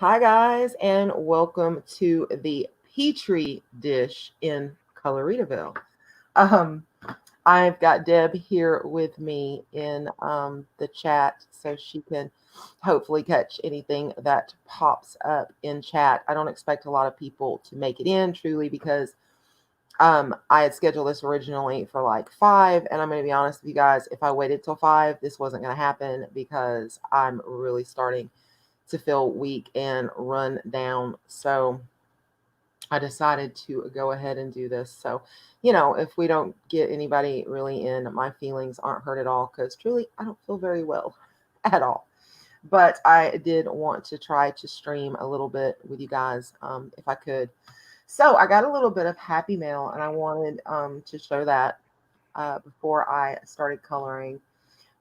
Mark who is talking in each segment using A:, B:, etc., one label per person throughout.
A: Hi, guys, and welcome to the Petri dish in Coloritaville. Um, I've got Deb here with me in the chat so she can hopefully catch anything that pops up in chat. I don't expect a lot of people to make it in truly because I had scheduled this originally for like 5, and I'm going to be honest with you guys, if I waited till 5, this wasn't going to happen because I'm really starting to feel weak and run down. So I decided to go ahead and do this. So, if we don't get anybody really in, my feelings aren't hurt at all because truly I don't feel very well at all. But I did want to try to stream a little bit with you guys if I could. So I got a little bit of happy mail and I wanted to show that before I started coloring.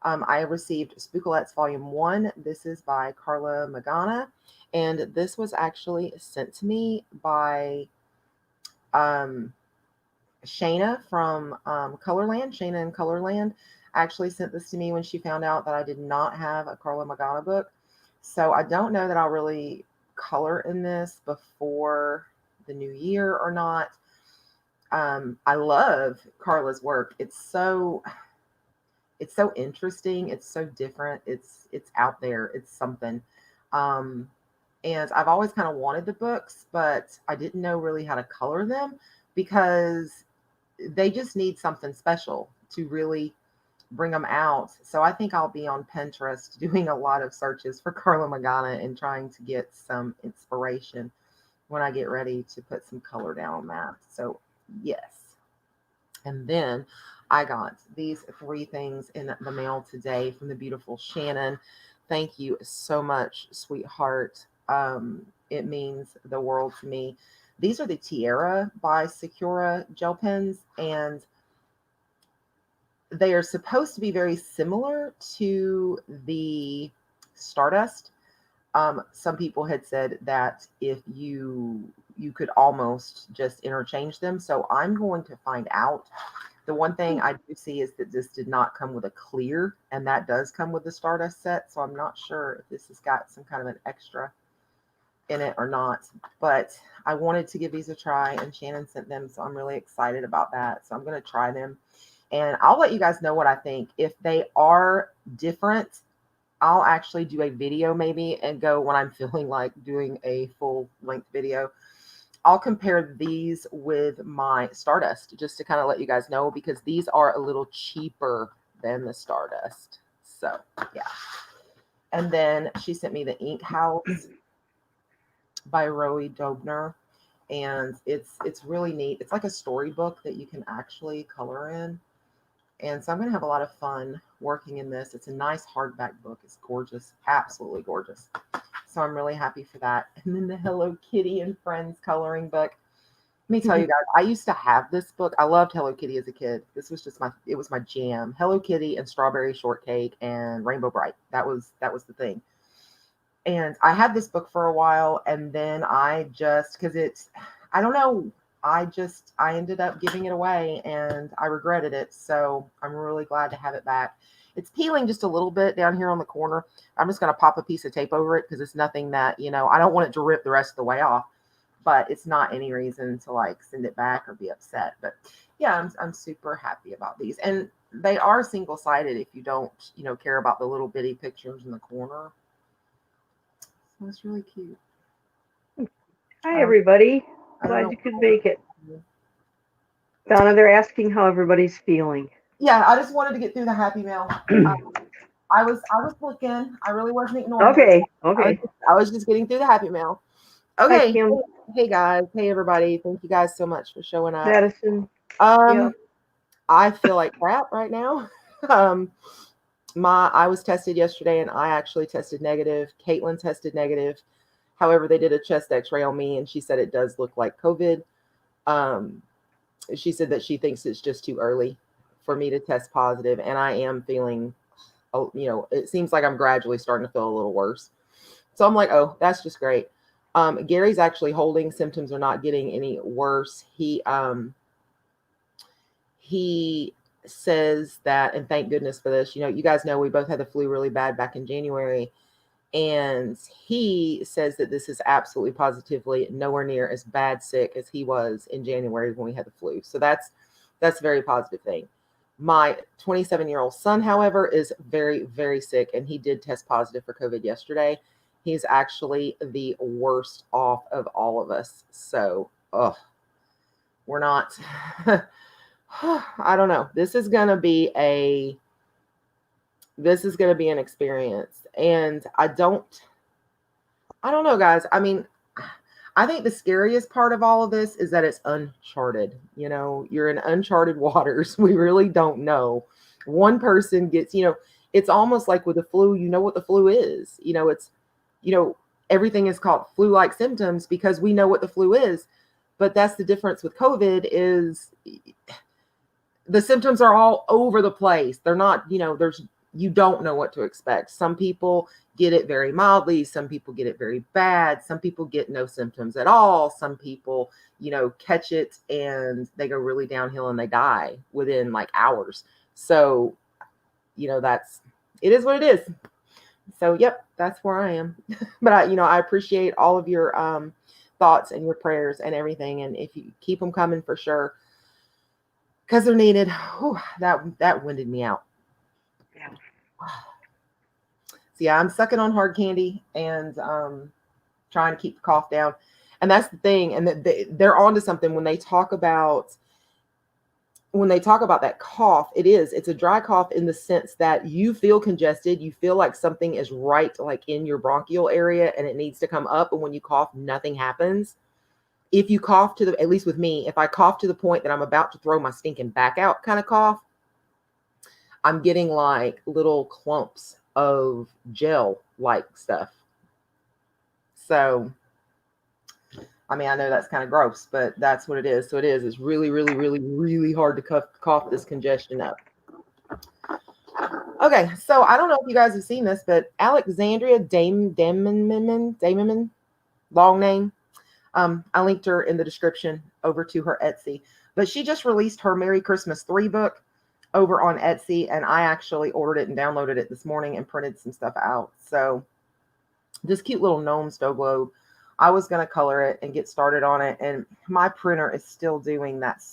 A: I received Spookolettes Volume 1. This is by Carla Magana. And this was actually sent to me by um, Shayna from Colorland. Shayna in Colorland actually sent this to me when she found out that I did not have a Carla Magana book. So I don't know that I'll really color in this before the new year or not. I love Carla's work. It's so interesting. It's so different. It's out there. It's something. Um, and I've always kind of wanted the books, but I didn't know really how to color them because they just need something special to really bring them out. So I think I'll be on Pinterest doing a lot of searches for Carla Magana and trying to get some inspiration when I get ready to put some color down on that. So yes. And then I got these 3 things in the mail today from the beautiful Shannon. Thank you so much, sweetheart. It means the world to me. These are the Tiara by Sakura gel pens, and they are supposed to be very similar to the Stardust. Some people had said that if you could almost just interchange them. So I'm going to find out. The one thing I do see is that this did not come with a clear, and that does come with the Stardust set. So I'm not sure if this has got some kind of an extra in it or not. But I wanted to give these a try, and Shannon sent them. So I'm really excited about that. So I'm going to try them. And I'll let you guys know what I think. If they are different, I'll actually do a video maybe and go when I'm feeling like doing a full length video. I'll compare these with my Stardust just to kind of let you guys know because these are a little cheaper than the Stardust. So yeah. And then she sent me the Ink House by Roe Dobner. And it's really neat. It's like a storybook that you can actually color in. And so I'm going to have a lot of fun working in this. It's a nice hardback book. It's gorgeous, absolutely gorgeous. So I'm really happy for that. And then the Hello Kitty and Friends coloring book. Let me tell you guys, I used to have this book. I loved Hello Kitty as a kid. This was just it was my jam. Hello Kitty and Strawberry Shortcake and Rainbow Bright. That was the thing. And I had this book for a while, and then I just, because I don't know, I ended up giving it away and I regretted it. So I'm really glad to have it back. It's peeling just a little bit down here on the corner. I'm just going to pop a piece of tape over it because it's nothing that, I don't want it to rip the rest of the way off, but it's not any reason to like send it back or be upset. But yeah, I'm super happy about these. And they are single-sided if you don't, care about the little bitty pictures in the corner. So it's really cute.
B: Hi, everybody.
A: I don't
B: Glad
A: know.
B: you could make it. Donna, they're asking how everybody's feeling.
A: Yeah, I just wanted to get through the happy mail. I was looking. I really wasn't ignoring it.
B: Okay.
A: I was just getting through the happy mail.
B: Hi,
A: Okay.
B: Kim.
A: Hey guys. Hey everybody. Thank you guys so much for showing up.
B: Madison.
A: Um, I feel like crap right now. Um, I was tested yesterday and I actually tested negative. Caitlin tested negative. However, they did a chest x-ray on me and she said it does look like COVID. Um, she said that she thinks it's just too early for me to test positive, and I am feeling, it seems like I'm gradually starting to feel a little worse. So I'm like, oh, that's just great. Gary's actually holding. Symptoms are not getting any worse. He says that, and thank goodness for this. You guys know we both had the flu really bad back in January, And he says that this is absolutely positively nowhere near as bad sick as he was in January when we had the flu. So that's a very positive thing. My 27-year-old son, however, is very, very sick, and he did test positive for COVID yesterday. He's actually the worst off of all of us. So, we're not. I don't know. This is going to be an experience, and I don't know, guys. I mean, I think the scariest part of all of this is that it's uncharted. You're in uncharted waters. We really don't know. One person gets, it's almost like with the flu, you know what the flu is. It's, everything is called flu-like symptoms because we know what the flu is. But that's the difference with COVID is the symptoms are all over the place. They're not, you don't know what to expect. Some people get it very mildly. Some people get it very bad. Some people get no symptoms at all. Some people, catch it and they go really downhill and they die within like hours. So, it is what it is. So, yep, that's where I am. But I appreciate all of your thoughts and your prayers and everything. And if you keep them coming for sure, because they're needed. Whew, that winded me out.
B: Yeah.
A: So yeah, I'm sucking on hard candy and trying to keep the cough down. And that's the thing. And they're onto something when they talk about that cough. It's a dry cough in the sense that you feel congested. You feel like something is right, like in your bronchial area, and it needs to come up. And when you cough, nothing happens. If you cough at least with me, if I cough to the point that I'm about to throw my stinking back out kind of cough, I'm getting like little clumps of gel like stuff. So, I mean, I know that's kind of gross, but that's what it is. So it's really, really, really, really hard to cough this congestion up. Okay, so I don't know if you guys have seen this, but Alexandra Dannenmann, long name. I linked her in the description over to her Etsy, but she just released her Merry Christmas 3 book over on Etsy, and I actually ordered it and downloaded it this morning and printed some stuff out. So this cute little gnome Snowglobe, I was going to color it and get started on it, and my printer is still doing that.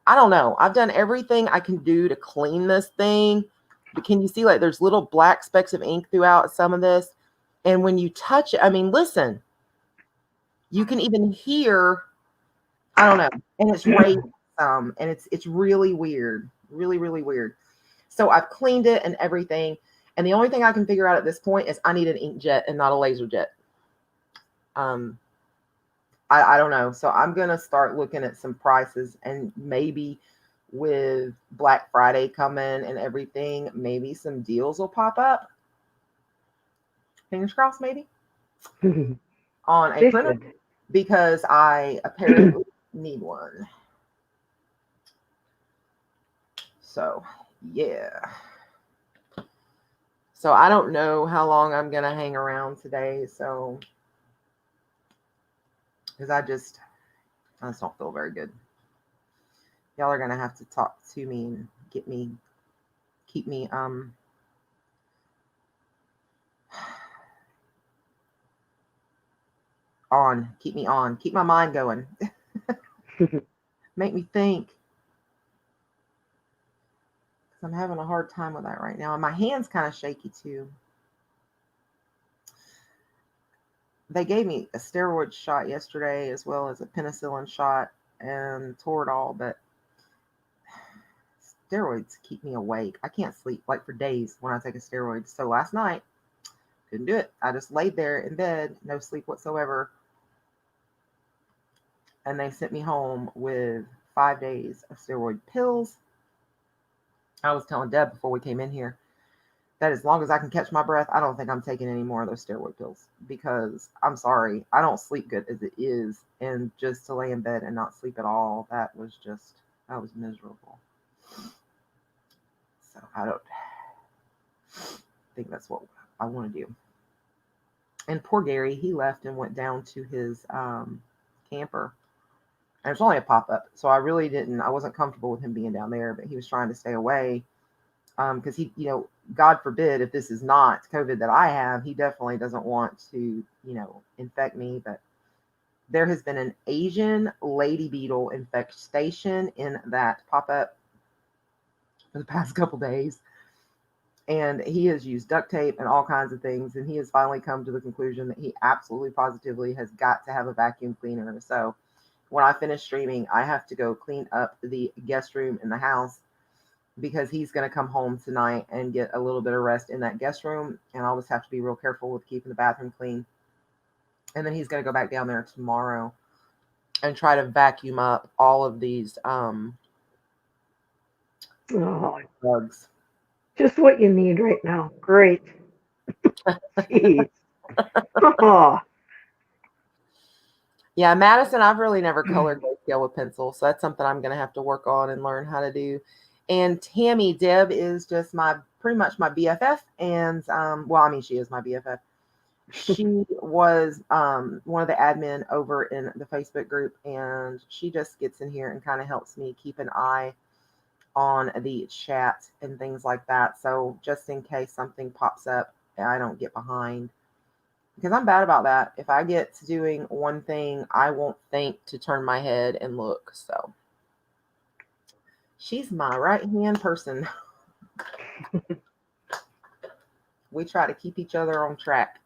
A: I don't know. I've done everything I can do to clean this thing, but can you see like there's little black specks of ink throughout some of this? And when you touch it, I mean, listen, you can even hear, I don't know, and it's raised some, and it's really weird, really, really weird. So I've cleaned it and everything, and the only thing I can figure out at this point is I need an inkjet and not a laser jet. I don't know. So I'm gonna start looking at some prices, and maybe with Black Friday coming and everything, maybe some deals will pop up. Fingers crossed, maybe on a printer, because I apparently need one. So yeah. So I don't know how long I'm gonna hang around today. So because I just don't feel very good. Y'all are gonna have to talk to me and keep me keep my mind going. Make me think. I'm having a hard time with that right now. And my hand's kind of shaky too. They gave me a steroid shot yesterday as well as a penicillin shot and Toradol, but steroids keep me awake. I can't sleep like for days when I take a steroid. So last night, couldn't do it. I just laid there in bed, no sleep whatsoever. And they sent me home with 5 days of steroid pills. I was telling Deb before we came in here that as long as I can catch my breath, I don't think I'm taking any more of those steroid pills, because I'm sorry, I don't sleep good as it is. And just to lay in bed and not sleep at all, that was miserable. So I don't think that's what I want to do. And poor Gary, he left and went down to his camper. And it's only a pop-up, so I wasn't comfortable with him being down there, but he was trying to stay away. because he, God forbid if this is not COVID that I have, he definitely doesn't want to, infect me. But there has been an Asian lady beetle infestation in that pop-up for the past couple days. And he has used duct tape and all kinds of things. And he has finally come to the conclusion that he absolutely positively has got to have a vacuum cleaner. So when I finish streaming, I have to go clean up the guest room in the house because he's going to come home tonight and get a little bit of rest in that guest room. And I'll just have to be real careful with keeping the bathroom clean. And then he's going to go back down there tomorrow and try to vacuum up all of these bugs.
B: Just what you need right now. Great. Jeez. Oh.
A: Yeah, Madison, I've really never colored grayscale with pencil, so that's something I'm going to have to work on and learn how to do. And Tammy, Deb is just pretty much my BFF, and she is my BFF. She was one of the admin over in the Facebook group, and she just gets in here and kind of helps me keep an eye on the chat and things like that. So just in case something pops up, I don't get behind. Because I'm bad about that. If I get to doing one thing, I won't think to turn my head and look. So she's my right-hand person. We try to keep each other on track.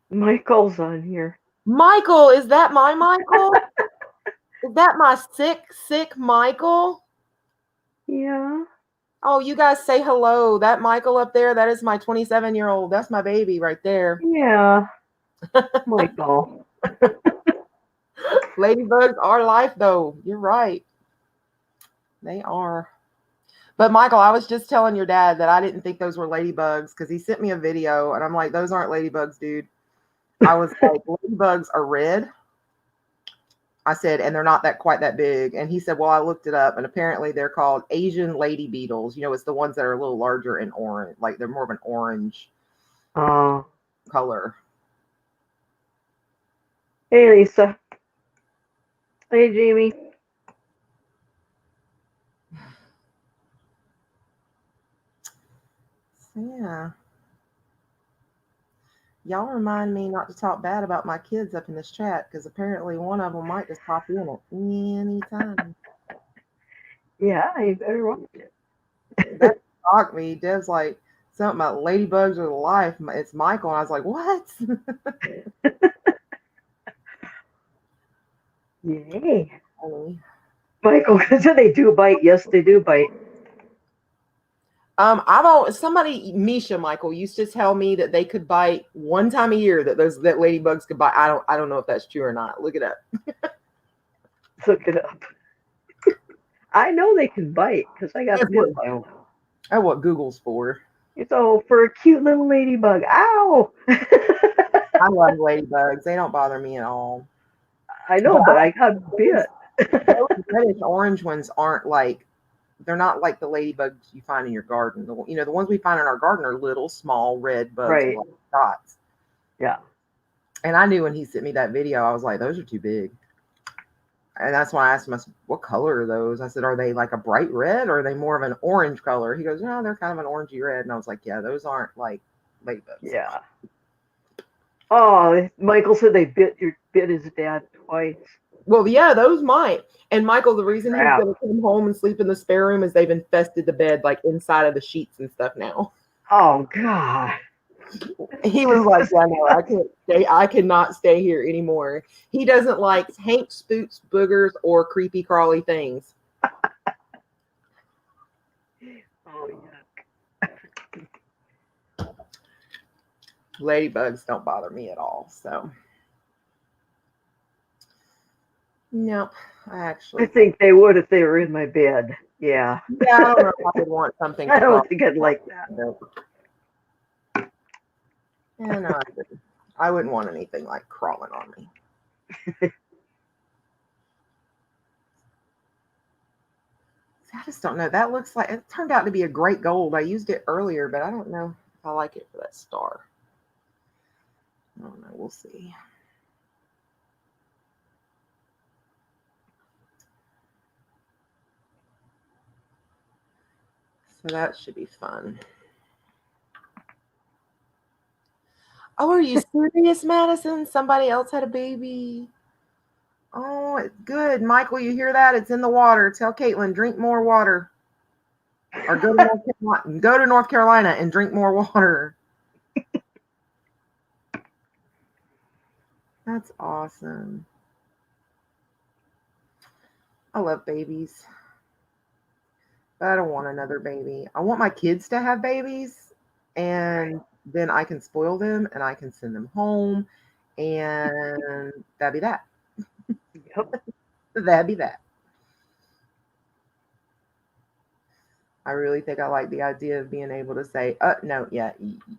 B: Michael's on here.
A: Michael, is that my Michael? Is that my sick Michael?
B: Yeah.
A: Oh, you guys say hello. That Michael up there, that is my 27-year-old. That's my baby right there.
B: Yeah. Michael.
A: Ladybugs are life, though. You're right. They are. But Michael, I was just telling your dad that I didn't think those were ladybugs because he sent me a video and I'm like, those aren't ladybugs, dude. I was like, ladybugs are red. I said, and they're not quite that big. And he said, well, I looked it up and apparently they're called Asian lady beetles. It's the ones that are a little larger and orange, like they're more of an orange color.
B: Hey, Lisa. Hey, Jamie.
A: Yeah. Y'all remind me not to talk bad about my kids up in this chat because apparently one of them might just pop in at any time.
B: Yeah, you better watch it.
A: That shocked me. Deb's like, something about ladybugs are the life. It's Michael. And I was like, what?
B: Yay. Michael, so they do bite. Yes, they do bite.
A: Misha Michael used to tell me that they could bite one time a year, that ladybugs could bite. I don't know if that's true or not. Look it up.
B: Look it up. I know they can bite because I got bit by them.
A: That's what Google's for.
B: So for a cute little ladybug. Ow!
A: I love ladybugs. They don't bother me at all.
B: I know, but I got bit.
A: Those reddish orange ones they're not like the ladybugs you find in your garden. The ones we find in our garden are little, small, red bugs
B: Right.
A: with dots.
B: Yeah.
A: And I knew when he sent me that video, I was like, those are too big. And that's why I asked him, I said, what color are those? I said, are they like a bright red or are they more of an orange color? He goes, no, they're kind of an orangey red. And I was like, yeah, those aren't like ladybugs.
B: Yeah. Oh, Michael said they bit his dad twice.
A: Well, yeah, those might. And Michael, the reason he's going to come home and sleep in the spare room is they've infested the bed, like inside of the sheets and stuff now.
B: Oh, God.
A: He was like, yeah, no, I can't stay. I cannot stay here anymore. He doesn't like Hank spooks, boogers, or creepy crawly things.
B: Oh,
A: yuck. Ladybugs don't bother me at all. So, nope. I
B: think they would if they were in my bed. Yeah.
A: Yeah, I don't know if I would want something.
B: I don't think I'd like that.
A: Yeah, no, I wouldn't want anything like crawling on me. I just don't know. That looks like it turned out to be a great gold. I used it earlier, but I don't know if I like it for that star. I don't know. We'll see. So that should be fun. Oh, are you serious, Madison? Somebody else had a baby. Oh, it's good. Michael, you hear that? It's in the water. Tell Caitlin, drink more water. Or go to North Carolina and drink more water. That's awesome. I love babies. But I don't want another baby. I want my kids to have babies, and then I can spoil them and I can send them home, and that'd be that.
B: Yep.
A: That'd be that. I really think I like the idea of being able to say, no, yeah,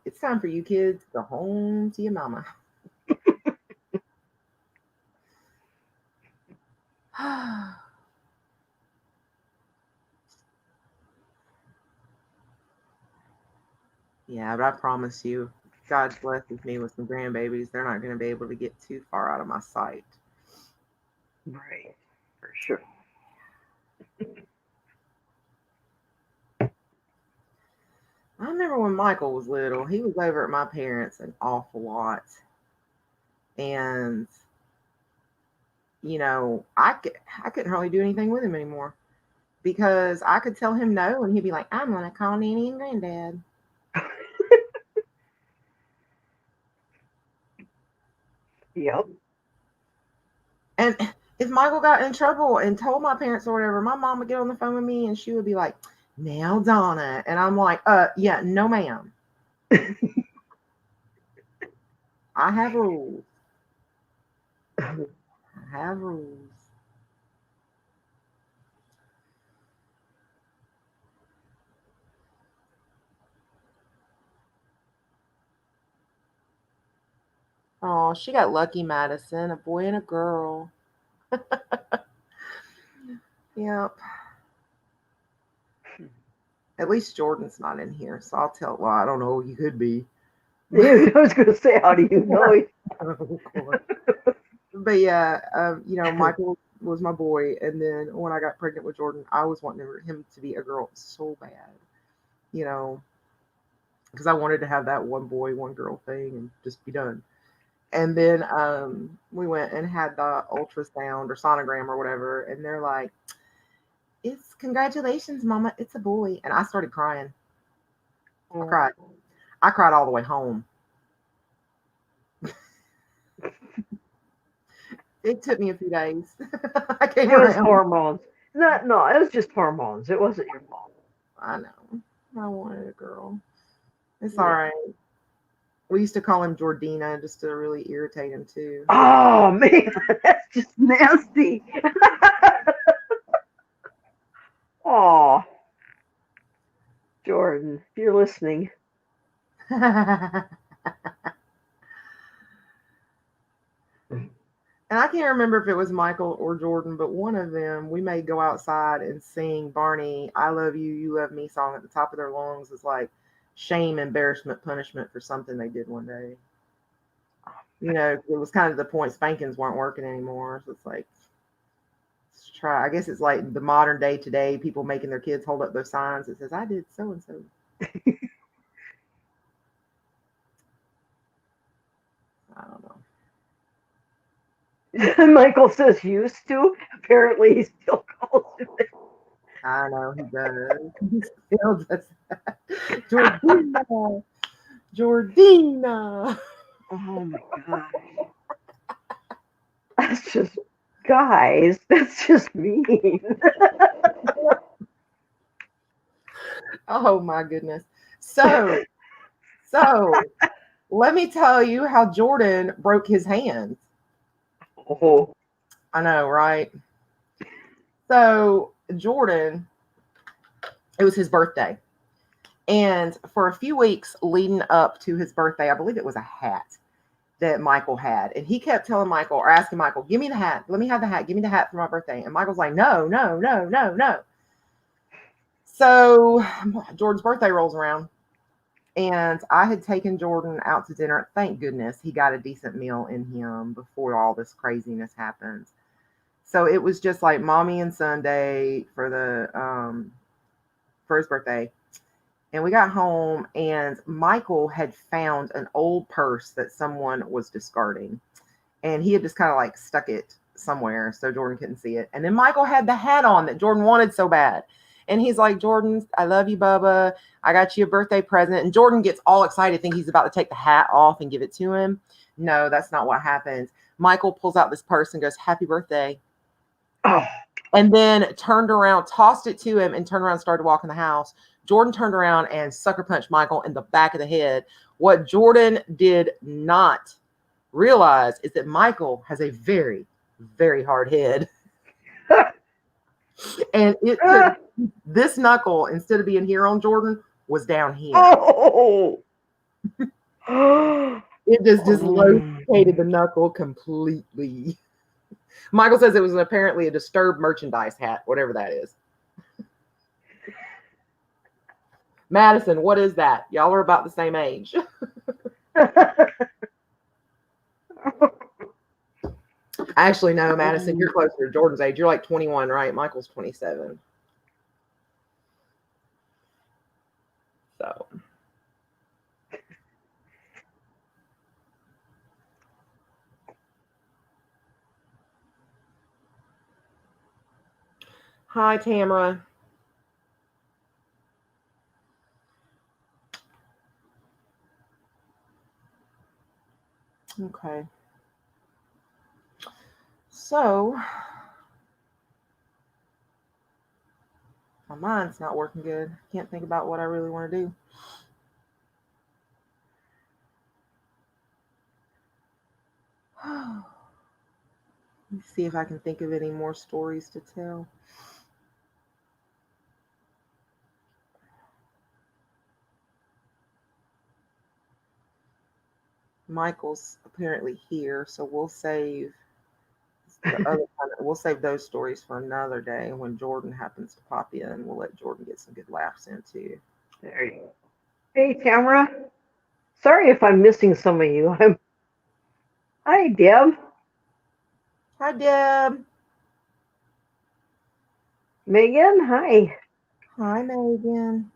A: it's time for you kids to go home to your mama. Yeah, but I promise you, God blesses me with some grandbabies. They're not going to be able to get too far out of my sight.
B: Right. For sure.
A: I remember when Michael was little, he was over at my parents' an awful lot. And, I couldn't hardly do anything with him anymore because I could tell him no and he'd be like, I'm going to call Nanny and Granddad.
B: Yep.
A: And if Michael got in trouble and told my parents or whatever, my mom would get on the phone with me and she would be like, now, Donna. And I'm like, yeah, no, ma'am. I have rules. I have rules. Oh, she got lucky, Madison. A boy and a girl. Yep. At least Jordan's not in here, so I'll tell. Well, I don't know. He could be.
B: I was going to say, how do you know?
A: But yeah, Michael was my boy, and then when I got pregnant with Jordan, I was wanting him to be a girl so bad, because I wanted to have that one boy, one girl thing and just be done. And then we went and had the ultrasound or sonogram or whatever, and they're like, "It's congratulations, Mama, it's a boy." And I started crying. I cried. I cried all the way home. It took me a few days. I came
B: It was
A: around.
B: hormones. No, it was just hormones. It wasn't your fault.
A: I know. I wanted a girl. It's all
B: Yeah.
A: right. We used to call him Jordina just to really irritate him too.
B: Oh man, that's just nasty. Oh, Jordan, if you're listening.
A: And I can't remember if it was Michael or Jordan, but one of them, we may go outside and sing Barney, I Love You, You Love Me song at the top of their lungs as like shame, embarrassment, punishment for something they did one day. It was kind of the point spankings weren't working anymore. So it's like, let's try. I guess it's like the modern day today, people making their kids hold up those signs that says, I did so and so. I don't know.
B: Michael says used to. Apparently, he still calls it.
A: I know he does. He still does that. Jordina. Jordina.
B: Oh my gosh. That's just, guys, that's just mean.
A: Oh my goodness. So let me tell you how Jordan broke his hands.
B: Oh.
A: I know, right? So Jordan, it was his birthday. And for a few weeks leading up to his birthday, I believe it was a hat that Michael had. And he kept telling Michael or asking Michael, give me the hat. Let me have the hat. Give me the hat for my birthday. And Michael's like, no, no, no, no, no. So Jordan's birthday rolls around. And I had taken Jordan out to dinner. Thank goodness he got a decent meal in him before all this craziness happened. So it was just like mommy and Sunday for his birthday. And we got home, and Michael had found an old purse that someone was discarding. And he had just kind of like stuck it somewhere so Jordan couldn't see it. And then Michael had the hat on that Jordan wanted so bad. And he's like, Jordan, I love you, Bubba. I got you a birthday present. And Jordan gets all excited, think he's about to take the hat off and give it to him. No, that's not what happens. Michael pulls out this purse and goes, happy birthday.
B: Oh.
A: And then turned around, tossed it to him, and turned around and started walking the house. Jordan turned around and sucker punched Michael in the back of the head. What Jordan did not realize is that Michael has a very, very hard head. And it took this knuckle, instead of being here on Jordan, was down here.
B: Oh.
A: It just dislocated the knuckle completely. Michael says it was apparently a disturbed merchandise hat, whatever that is. Madison, what is that? Y'all are about the same age. Actually, no, Madison, you're closer to Jordan's age. You're like 21, right? Michael's 27. So. Hi, Tamara. Okay. So, my mind's not working good. Can't think about what I really want to do. Let me see if I can think of any more stories to tell. Michael's apparently here, so we'll save we'll save those stories for another day. When Jordan happens to pop in, we'll let Jordan get some good laughs in too.
B: There you go. Hey, Tamara. Sorry if I'm missing some of you. Hi, Deb.
A: Hi, Deb.
B: Megan, hi.
A: Hi, Megan.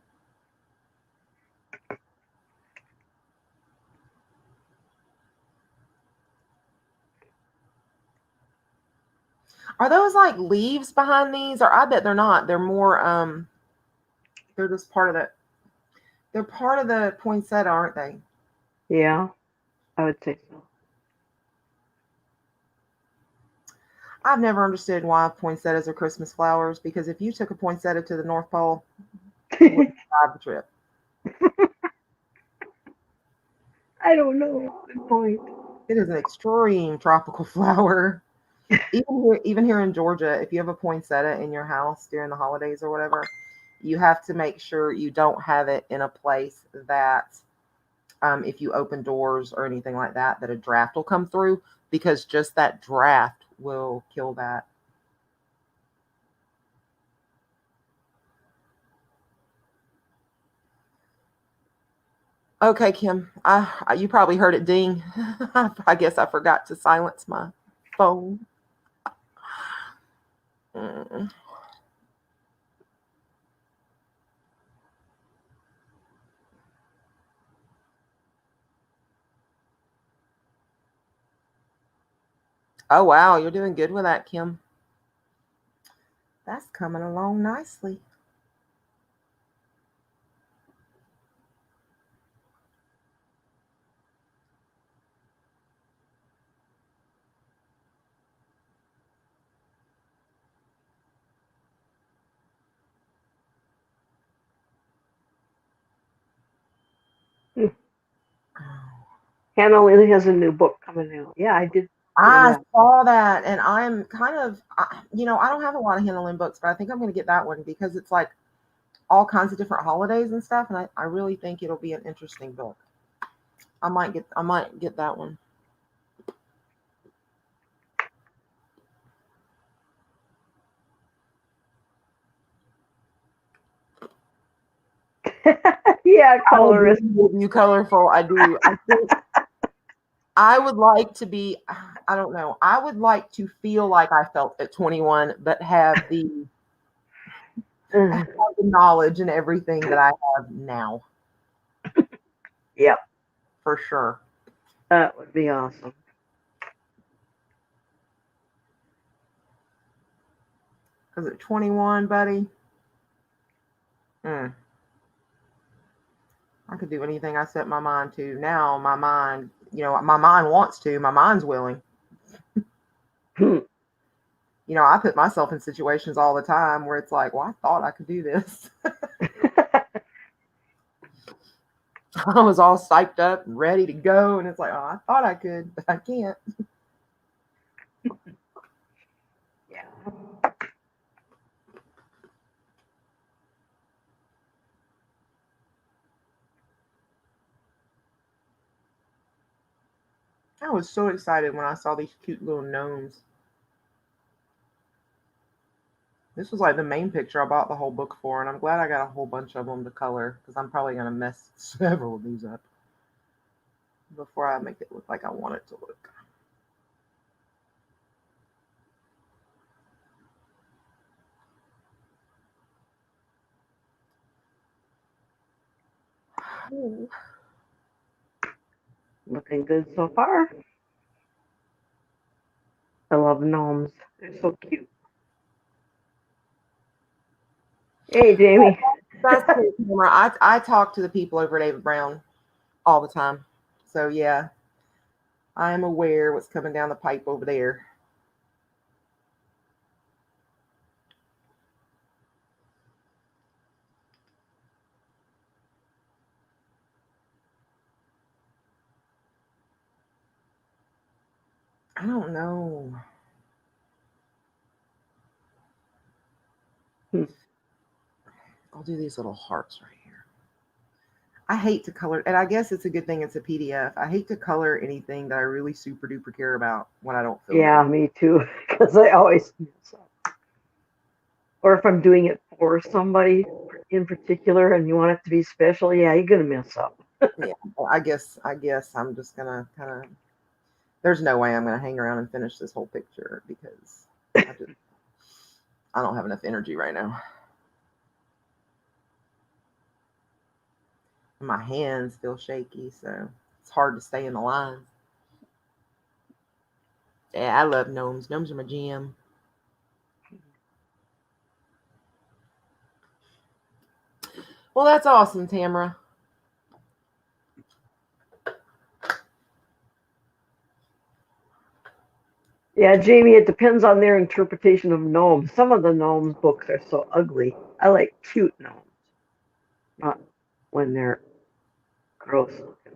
A: Are those like leaves behind these? Or I bet they're not. They're more they're just part of that. They're part of the poinsettia, aren't they?
B: Yeah, I would say so.
A: I've never understood why poinsettias are Christmas flowers, because if you took a poinsettia to the North Pole, you would survive the trip.
B: I don't know. Good point.
A: It is an extreme tropical flower. Even here in Georgia, if you have a poinsettia in your house during the holidays or whatever, you have to make sure you don't have it in a place that if you open doors or anything like that, that a draft will come through, because just that draft will kill that. Okay, Kim, you probably heard it ding. I guess I forgot to silence my phone. Oh, wow, you're doing good with that, Kim. That's coming along nicely.
B: Hannah Lynn has a new book coming out. Yeah, I did.
A: I saw that, and I'm kind of, I don't have a lot of Hannah Lynn books, but I think I'm going to get that one because it's like all kinds of different holidays and stuff, and I really think it'll be an interesting book. I might get that one.
B: Yeah, colorist.
A: You colorful. I do. I think I would like to be, I don't know. I would like to feel like I felt at 21, but have have the knowledge and everything that I have now.
B: Yep.
A: For sure.
B: That would be awesome.
A: Is it 21, buddy? I could do anything I set my mind to. Now my mind, my mind wants to. My mind's willing. I put myself in situations all the time where it's like, well, I thought I could do this. I was all psyched up and ready to go, and it's like, oh, I thought I could, but I can't.
B: Yeah.
A: I was so excited when I saw these cute little gnomes. This was like the main picture I bought the whole book for, and I'm glad I got a whole bunch of them to color because I'm probably going to mess several of these up before I make it look like I want it to look.
B: Looking good so far. I love gnomes. They're so cute. Hey, Jamie.
A: That's cool, Tamara. I talk to the people over at David Brown all the time. So, yeah, I am aware what's coming down the pipe over there. I don't know. I'll do these little hearts right here. I hate to color, and I guess it's a good thing it's a PDF. I hate to color anything that I really super duper care about when I don't feel
B: Yeah,
A: good.
B: me too. Because I always mess up. Or if I'm doing it for somebody in particular and you want it to be special, yeah, you're gonna mess up.
A: Yeah, I guess I'm just gonna kind of. There's no way I'm gonna hang around and finish this whole picture because I don't have enough energy right now. My hands feel shaky, so it's hard to stay in the lines. Yeah, I love gnomes. Gnomes are my jam. Well, that's awesome, Tamara.
B: Yeah, Jamie, it depends on their interpretation of gnomes. Some of the gnomes books are so ugly. I like cute gnomes, not when they're gross looking.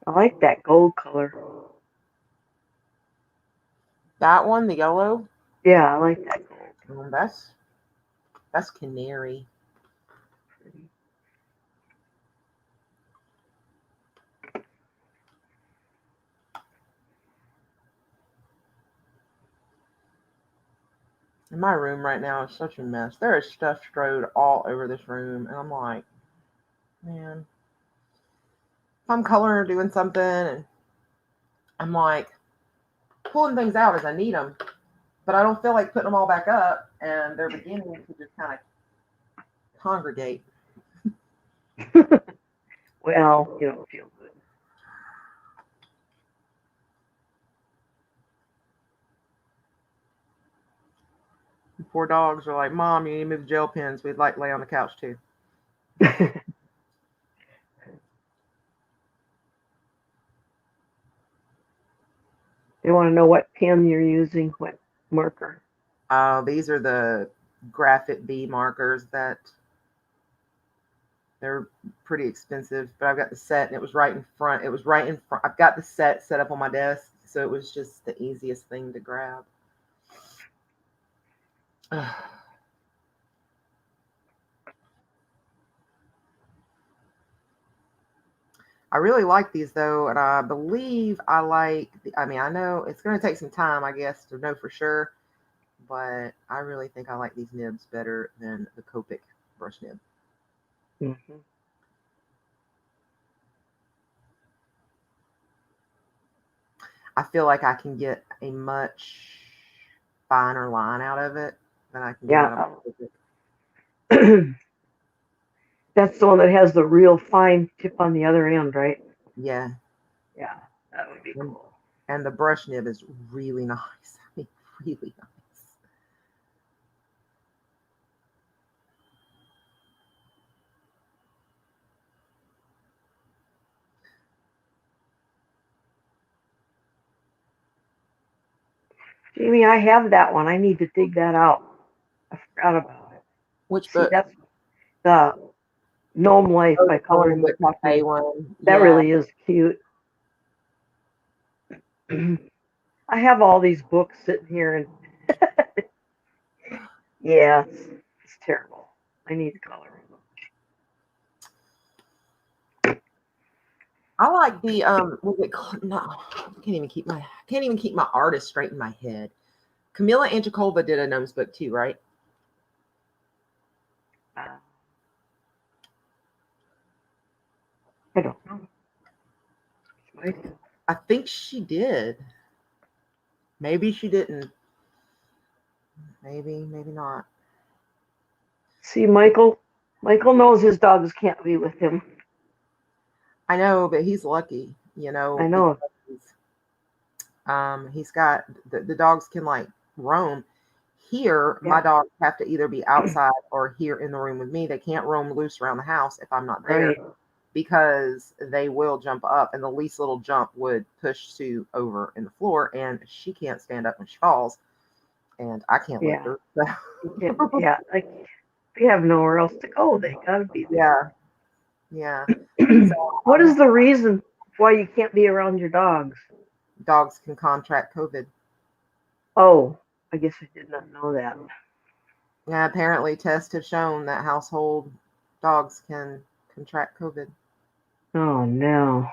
B: I like that gold color.
A: That one, the yellow.
B: Yeah, I like that gold.
A: That's canary. And my room right now is such a mess. There is stuff strewed all over this room, and I'm like, man, if I'm coloring or doing something, and I'm like pulling things out as I need them, but I don't feel like putting them all back up, and they're beginning to just kind of congregate.
B: Well, you don't feel good.
A: The poor dogs are like, Mom, you need to move the gel pens. We'd like to lay on the couch too.
B: They want to know what pen you're using, what marker.
A: These are the Graphit B markers that they're pretty expensive, but I've got the set and it was right in front. It was right in front. I've got the set set up on my desk, so it was just the easiest thing to grab. I really like these though, and I believe I like. I mean, I know it's going to take some time, I guess, to know for sure, but I really think I like these nibs better than the Copic brush nib.
B: Mm-hmm.
A: I feel like I can get a much finer line out of it than I can get out of it.
B: That's the one that has the real fine tip on the other end, right?
A: Yeah.
B: Yeah, that would be cool.
A: And the brush nib is really nice. I mean, really nice.
B: Jamie, I have that one. I need to dig that out. I forgot about it.
A: Which
B: See,
A: book?
B: that's the Gnome Life by Coloring Book Company.
A: One.
B: That
A: Yeah.
B: really is cute. I have all these books sitting here, and yeah, it's terrible. I need to color them.
A: I like the was it no, I can't even keep my artist straight in my head. Camila Anchikova did a Gnomes book too, right?
B: I don't know.
A: I think she did. Maybe she didn't. Maybe not.
B: See, Michael knows his dogs can't be with him.
A: I know, but he's lucky, you know.
B: I know.
A: He's got the dogs can like roam. Here, my dogs have to either be outside or here in the room with me. They can't roam loose around the house if I'm not there, because they will jump up, and the least little jump would push Sue over in the floor, and she can't stand up when she falls, and I can't lift her.
B: Yeah, like we have nowhere else to go. They gotta be there.
A: Yeah.
B: So, what is the reason why you can't be around your dogs?
A: Dogs can contract COVID.
B: Oh, I guess I did not know that.
A: Yeah, apparently tests have shown that household dogs can contract COVID.
B: Oh no.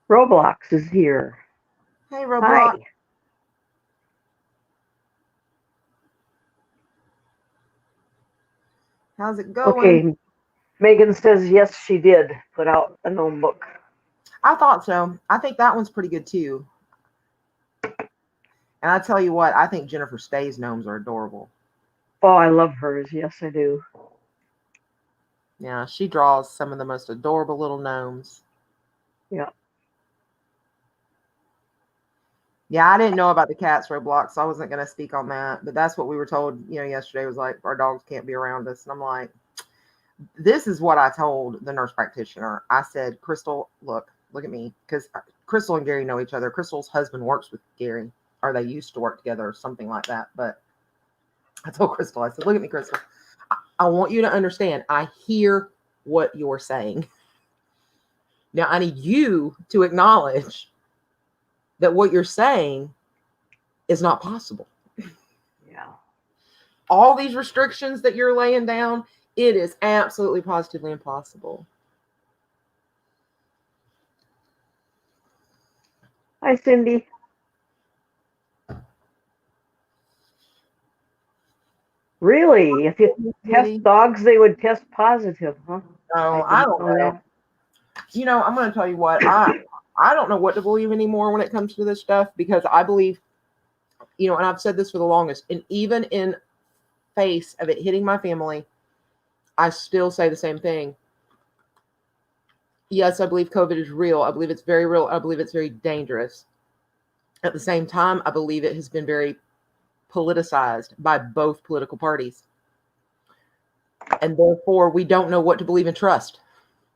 B: Roblox is here.
A: Hey, Roblox.
B: Hi.
A: How's it going?
B: Okay. Megan says yes, she did put out a gnome book.
A: I thought so. I think that one's pretty good too. And I tell you what, I think Jennifer Stay's gnomes are adorable.
B: Oh, I love hers. Yes, I do.
A: Yeah, she draws some of the most adorable little gnomes.
B: Yeah.
A: Yeah, I didn't know about the cats Roblox, so I wasn't going to speak on that. But that's what we were told, yesterday was like, our dogs can't be around us. And I'm like, this is what I told the nurse practitioner. I said, Crystal, look at me. Because Crystal and Gary know each other. Crystal's husband works with Gary, or they used to work together or something like that. But I told Crystal, I said, look at me, Crystal. I want you to understand, I hear what you're saying. Now, I need you to acknowledge that what you're saying is not possible.
B: Yeah.
A: All these restrictions that you're laying down, it is absolutely positively impossible.
B: Hi, Cindy. Really? If you test dogs, they would test positive, huh?
A: No, I don't know that. I'm going to tell you what, I don't know what to believe anymore when it comes to this stuff, because I believe, and I've said this for the longest, and even in face of it hitting my family, I still say the same thing. Yes, I believe COVID is real. I believe it's very real. I believe it's very dangerous. At the same time, I believe it has been very politicized by both political parties. And therefore, we don't know what to believe and trust,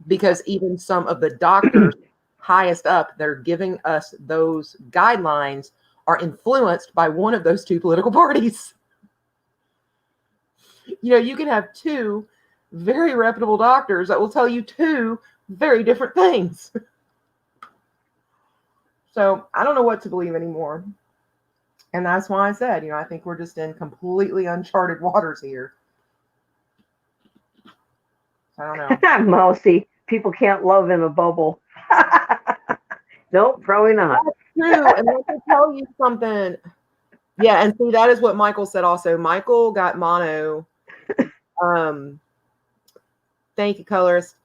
A: because even some of the doctors highest up that are giving us those guidelines are influenced by one of those two political parties. You can have two very reputable doctors that will tell you two very different things. So I don't know what to believe anymore. And that's why I said, I think we're just in completely uncharted waters here. So I don't know.
B: Mousy. People can't love in a bubble. Nope, probably not.
A: That's true. And let me tell you something. Yeah, and see, that is what Michael said also. Michael got mono. Thank you, colorist.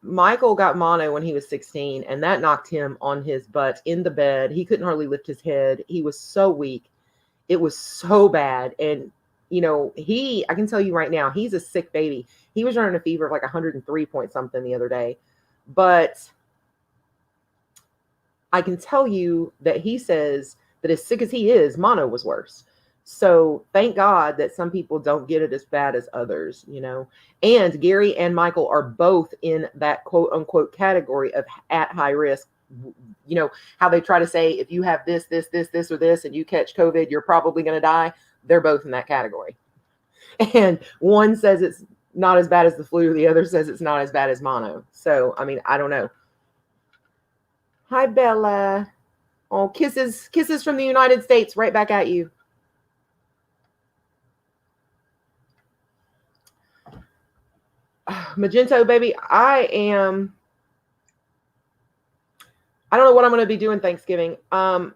A: Michael got mono when he was 16, and that knocked him on his butt in the bed. He couldn't hardly lift his head. He was so weak. It was so bad. And, you know, I can tell you right now, he's a sick baby. He was running a fever of like 103 point something the other day. But I can tell you that he says that as sick as he is, mono was worse. So thank God that some people don't get it as bad as others, you know. And Gary and Michael are both in that quote unquote category of at high risk. You know, how they try to say if you have this, or this, and you catch COVID, you're probably going to die. They're both in that category. And one says it's not as bad as the flu. The other says it's not as bad as mono. So, I mean, I don't know. Hi, Bella. Oh, kisses from the United States right back at you. Magento, baby, I don't know what I'm going to be doing Thanksgiving. I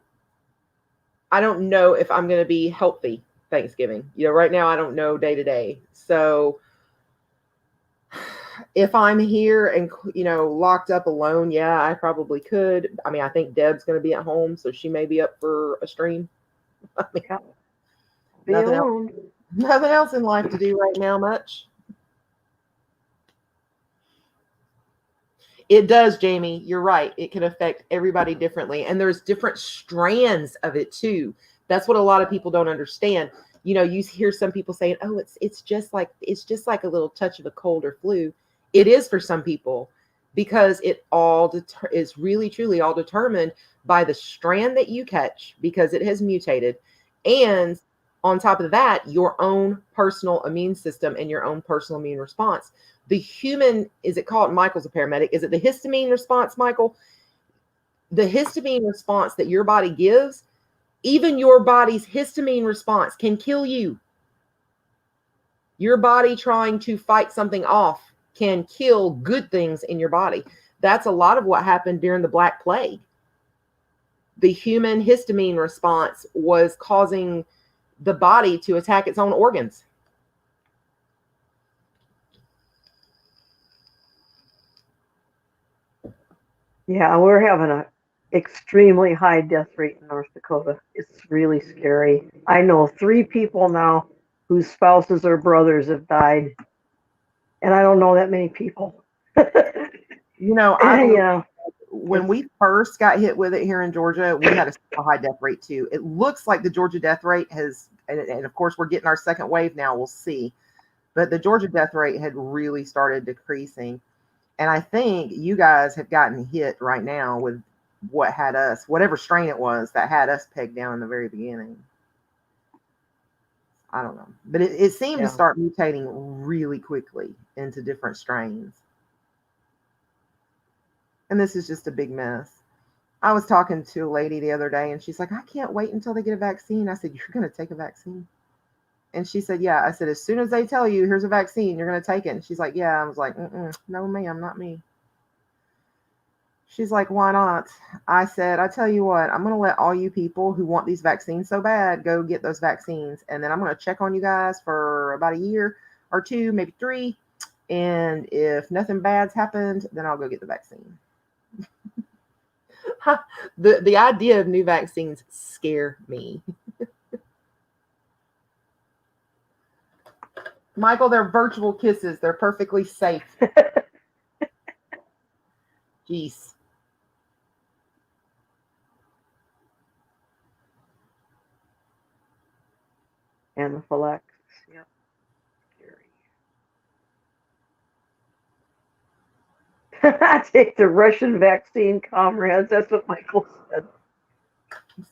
A: don't know if I'm going to be healthy Thanksgiving. You know, right now I don't know day to day. So if I'm here and, you know, locked up alone, yeah, I probably could. I mean, I think Deb's going to be at home, so she may be up for a stream. I mean,
B: yeah.
A: Nothing else in life to do right now much. It does, Jamie. You're right. It can affect everybody differently. And there's different strands of it too. That's what a lot of people don't understand. You know, you hear some people saying, "Oh, it's just like a little touch of a cold or flu." It is for some people, because it all is really truly all determined by the strand that you catch, because it has mutated. And on top of that, your own personal immune system and your own personal immune response. The human, is it called, Michael's a paramedic, is it the histamine response, Michael? The histamine response that your body gives, even your body's histamine response can kill you. Your body trying to fight something off can kill good things in your body. That's a lot of what happened during the Black Plague. The human histamine response was causing the body to attack its own organs.
B: Yeah, we're having an extremely high death rate in North Dakota. It's really scary. I know 3 people now whose spouses or brothers have died, and I don't know that many people.
A: You know,
B: Yeah.
A: When we first got hit with it here in Georgia, we had a high death rate too. It looks like the Georgia death rate has, and of course we're getting our second wave now, we'll see. But the Georgia death rate had really started decreasing. And I think you guys have gotten hit right now with what had us, whatever strain it was that had us pegged down in the very beginning. I don't know. But it seemed to start mutating really quickly into different strains. And this is just a big mess. I was talking to a lady the other day, and she's like, I can't wait until they get a vaccine. I said, you're going to take a vaccine? And she said, yeah. I said, as soon as they tell you, here's a vaccine, you're going to take it. And she's like, yeah. I was like, no, ma'am, not me. She's like, why not? I said, I tell you what, I'm going to let all you people who want these vaccines so bad go get those vaccines. And then I'm going to check on you guys for about a year or 2, maybe 3. And if nothing bad's happened, then I'll go get the vaccine. The idea of new vaccines scare me. Michael, they're virtual kisses. They're perfectly safe. Jeez.
B: Anaphylaxis. Yep. Scary. Take the Russian vaccine, comrades. That's what Michael said.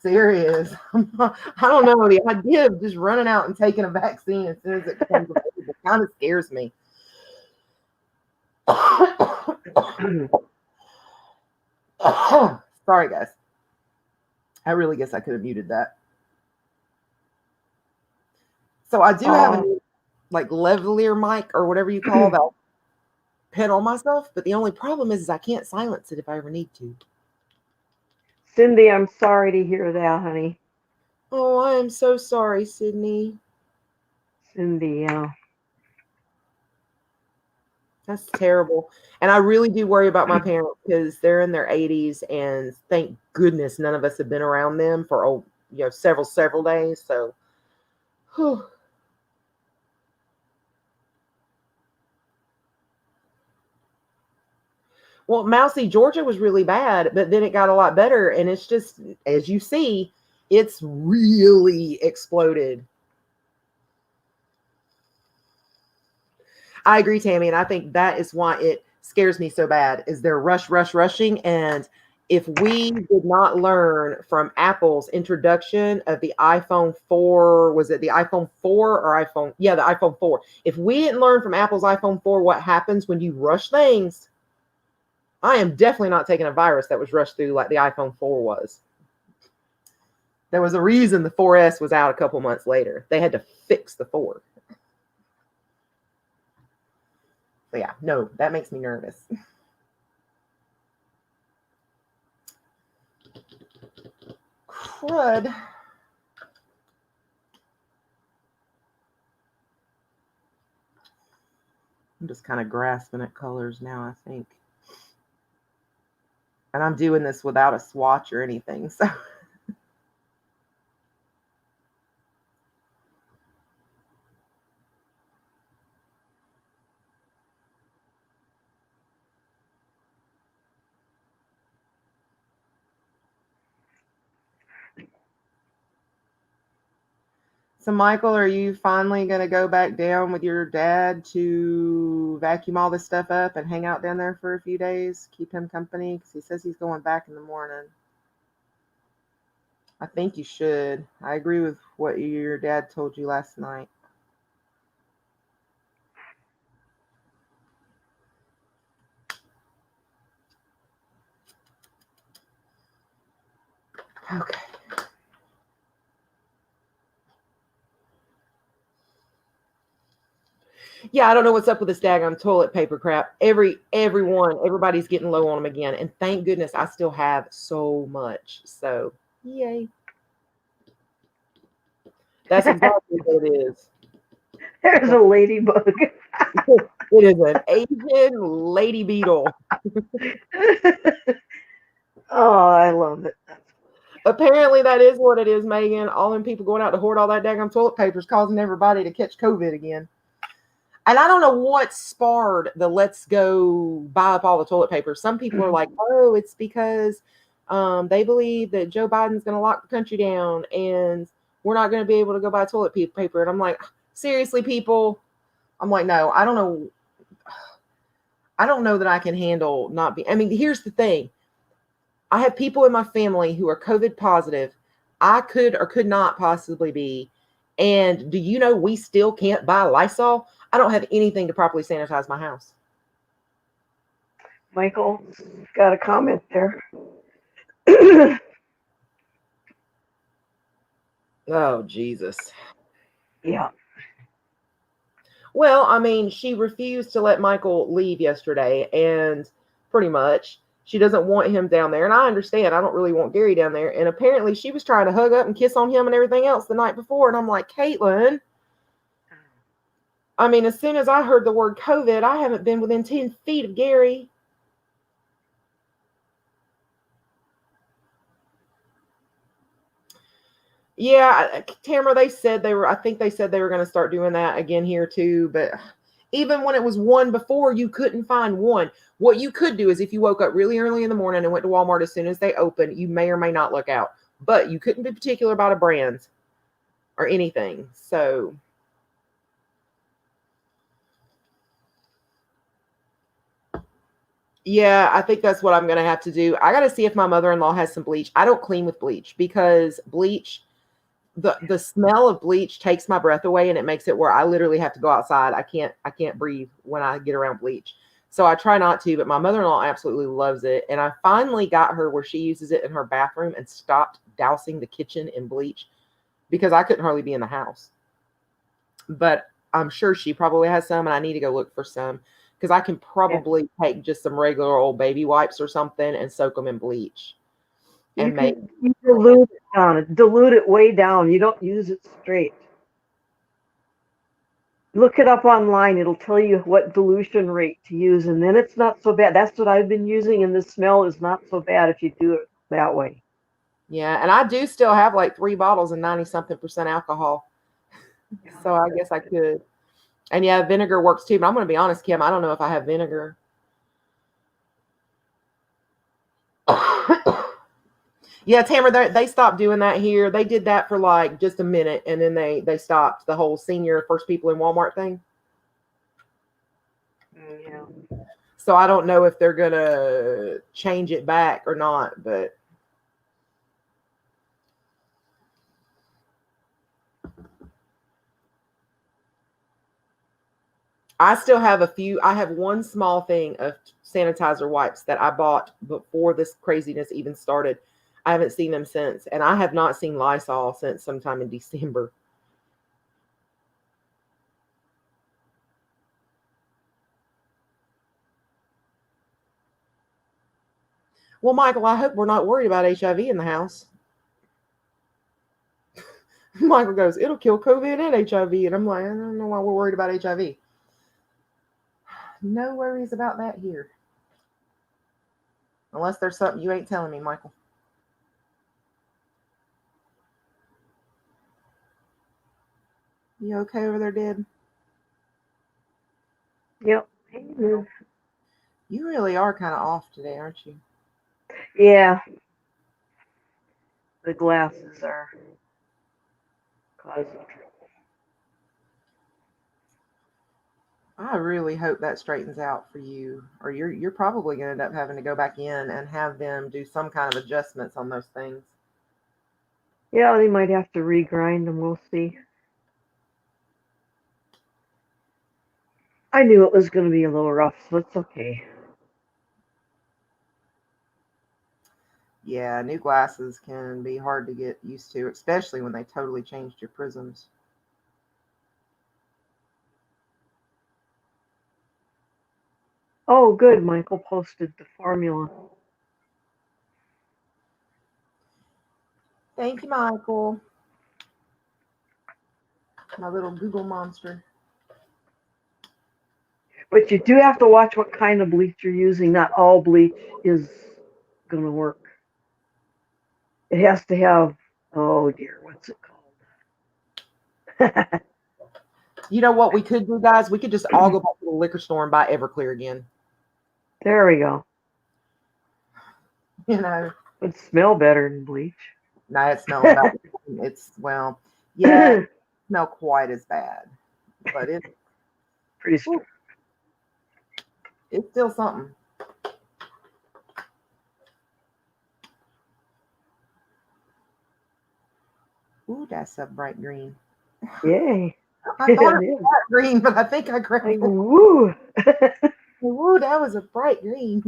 A: Serious. I don't know. The idea of just running out and taking a vaccine as soon as it becomes available kind of scares me. Sorry, guys. I really guess I could have muted that. So I do have a new, like, lavalier mic or whatever you call that pet on myself, but the only problem is I can't silence it if I ever need to.
B: Cindy, I'm sorry to hear that, honey.
A: Oh, I am so sorry, Sydney.
B: Cindy, yeah.
A: That's terrible. And I really do worry about my parents because they're in their 80s, and thank goodness none of us have been around them for several days. So, whew. Well, Mousy, Georgia was really bad, but then it got a lot better, and it's just, as you see, it's really exploded. I agree, Tammy, and I think that is why it scares me so bad. Is they're rushing, and if we did not learn from Apple's introduction of the iPhone 4, was it the iPhone 4 or iPhone? Yeah, the iPhone 4. If we didn't learn from Apple's iPhone 4 what happens when you rush things, I am definitely not taking a virus that was rushed through like the iPhone 4 was. There was a reason the 4S was out a couple months later. They had to fix the 4. So yeah, no, that makes me nervous. Crud. I'm just kind of grasping at colors now, I think. And I'm doing this without a swatch or anything, so. So, Michael, are you finally going to go back down with your dad to vacuum all this stuff up and hang out down there for a few days? Keep him company? Because he says he's going back in the morning. I think you should. I agree with what your dad told you last night. Okay. Yeah, I don't know what's up with this daggone toilet paper crap. Everybody's getting low on them again. And thank goodness I still have so much. So, yay. That's exactly what it is.
B: There's a ladybug.
A: It is an Asian lady beetle.
B: Oh, I love it.
A: Apparently, that is what it is, Megan. All them people going out to hoard all that daggone toilet paper is causing everybody to catch COVID again. And I don't know what sparred the let's go buy up all the toilet paper. Some people are like, oh, it's because they believe that Joe Biden's going to lock the country down and we're not going to be able to go buy toilet paper. And I'm like, seriously, people? I'm like, no, I don't know. I don't know that I can handle not being. I mean, here's the thing. I have people in my family who are COVID positive. I could or could not possibly be. And do you know we still can't buy Lysol? I don't have anything to properly sanitize my house.
B: Michael got a comment there.
A: Oh, Jesus.
B: Yeah.
A: Well, I mean, she refused to let Michael leave yesterday, and pretty much she doesn't want him down there. And I understand. I don't really want Gary down there. And apparently she was trying to hug up and kiss on him and everything else the night before. And I'm like, Caitlin, I mean, as soon as I heard the word COVID, I haven't been within 10 feet of Gary. Yeah, Tamara, I think they said they were going to start doing that again here too. But even when it was one before, you couldn't find one. What you could do is if you woke up really early in the morning and went to Walmart as soon as they open, you may or may not look out. But you couldn't be particular about a brand or anything. So yeah, I think that's what I'm going to have to do. I got to see if my mother-in-law has some bleach. I don't clean with bleach because bleach, the smell of bleach takes my breath away, and it makes it where I literally have to go outside. I can't breathe when I get around bleach. So I try not to, but my mother-in-law absolutely loves it. And I finally got her where she uses it in her bathroom and stopped dousing the kitchen in bleach because I couldn't hardly be in the house. But I'm sure she probably has some, and I need to go look for some because I can probably take just some regular old baby wipes or something and soak them in bleach. And
B: you dilute it down. Dilute it way down. You don't use it straight. Look it up online. It'll tell you what dilution rate to use, and then it's not so bad. That's what I've been using, and the smell is not so bad if you do it that way.
A: Yeah, and I do still have like 3 bottles and 90-something% alcohol. So I guess I could. And yeah, vinegar works too. But I'm going to be honest, Kim, I don't know if I have vinegar. Yeah, Tamara, they stopped doing that here. They did that for like just a minute, and then they stopped the whole senior first people in Walmart thing.
B: Yeah.
A: So I don't know if they're gonna change it back or not, but I still have a few. I have one small thing of sanitizer wipes that I bought before this craziness even started. I haven't seen them since, and I have not seen Lysol since sometime in December. Well, Michael, I hope we're not worried about HIV in the house. Michael goes, it'll kill COVID and HIV. And I'm like, I don't know why we're worried about HIV. No worries about that here. Unless there's something you ain't telling me, Michael. You okay over there, Deb?
B: Yep.
A: You really are kind of off today, aren't you?
B: Yeah. The glasses are causing trouble.
A: I really hope that straightens out for you, or you're probably going to end up having to go back in and have them do some kind of adjustments on those things.
B: Yeah, they might have to regrind them. We'll see. I knew it was going to be a little rough, so it's okay.
A: Yeah, new glasses can be hard to get used to, especially when they totally changed your prisms.
B: Oh, good. Michael posted the formula.
A: Thank you, Michael. My little Google monster.
B: But you do have to watch what kind of bleach you're using. Not all bleach is going to work. It has to have, oh dear, what's it called?
A: You know what we could do, guys? We could just all go back to the liquor store and buy Everclear again.
B: There we go.
A: You know,
B: Would smell better than bleach.
A: no, it smells bad. It's, well, yeah, it smell quite as bad, but it's
B: pretty strong.
A: It's still something. Ooh, that's a bright green.
B: Yay.
A: I thought it was bright green, but I think I grabbed it.
B: Woo.
A: Ooh, that was a bright green.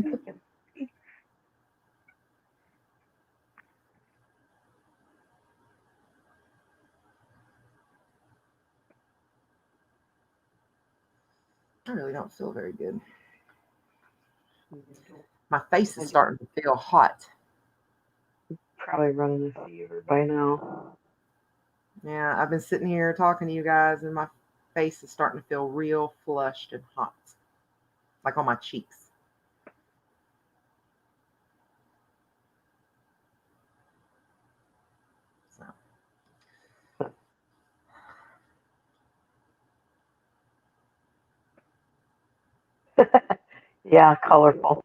A: I really don't feel very good. My face is starting to feel hot.
B: Probably running a fever by now.
A: Yeah, I've been sitting here talking to you guys, and my face is starting to feel real flushed and hot, like on my cheeks. So.
B: Yeah, colorful.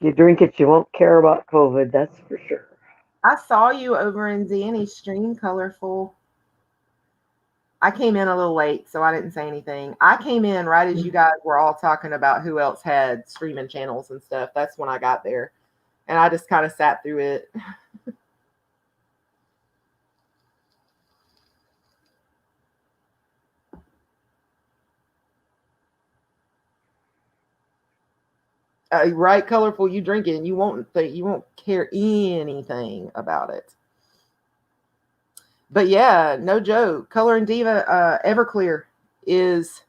B: If you drink it, you won't care about COVID, that's for sure.
A: I saw you over in Danny's stream, Colorful. I came in a little late, so I didn't say anything. I came in right as you guys were all talking about who else had streaming channels and stuff. That's when I got there. And I just kind of sat through it. Right, Colorful, you drink it and you won't care anything about it. But yeah, no joke. Color and Diva Everclear is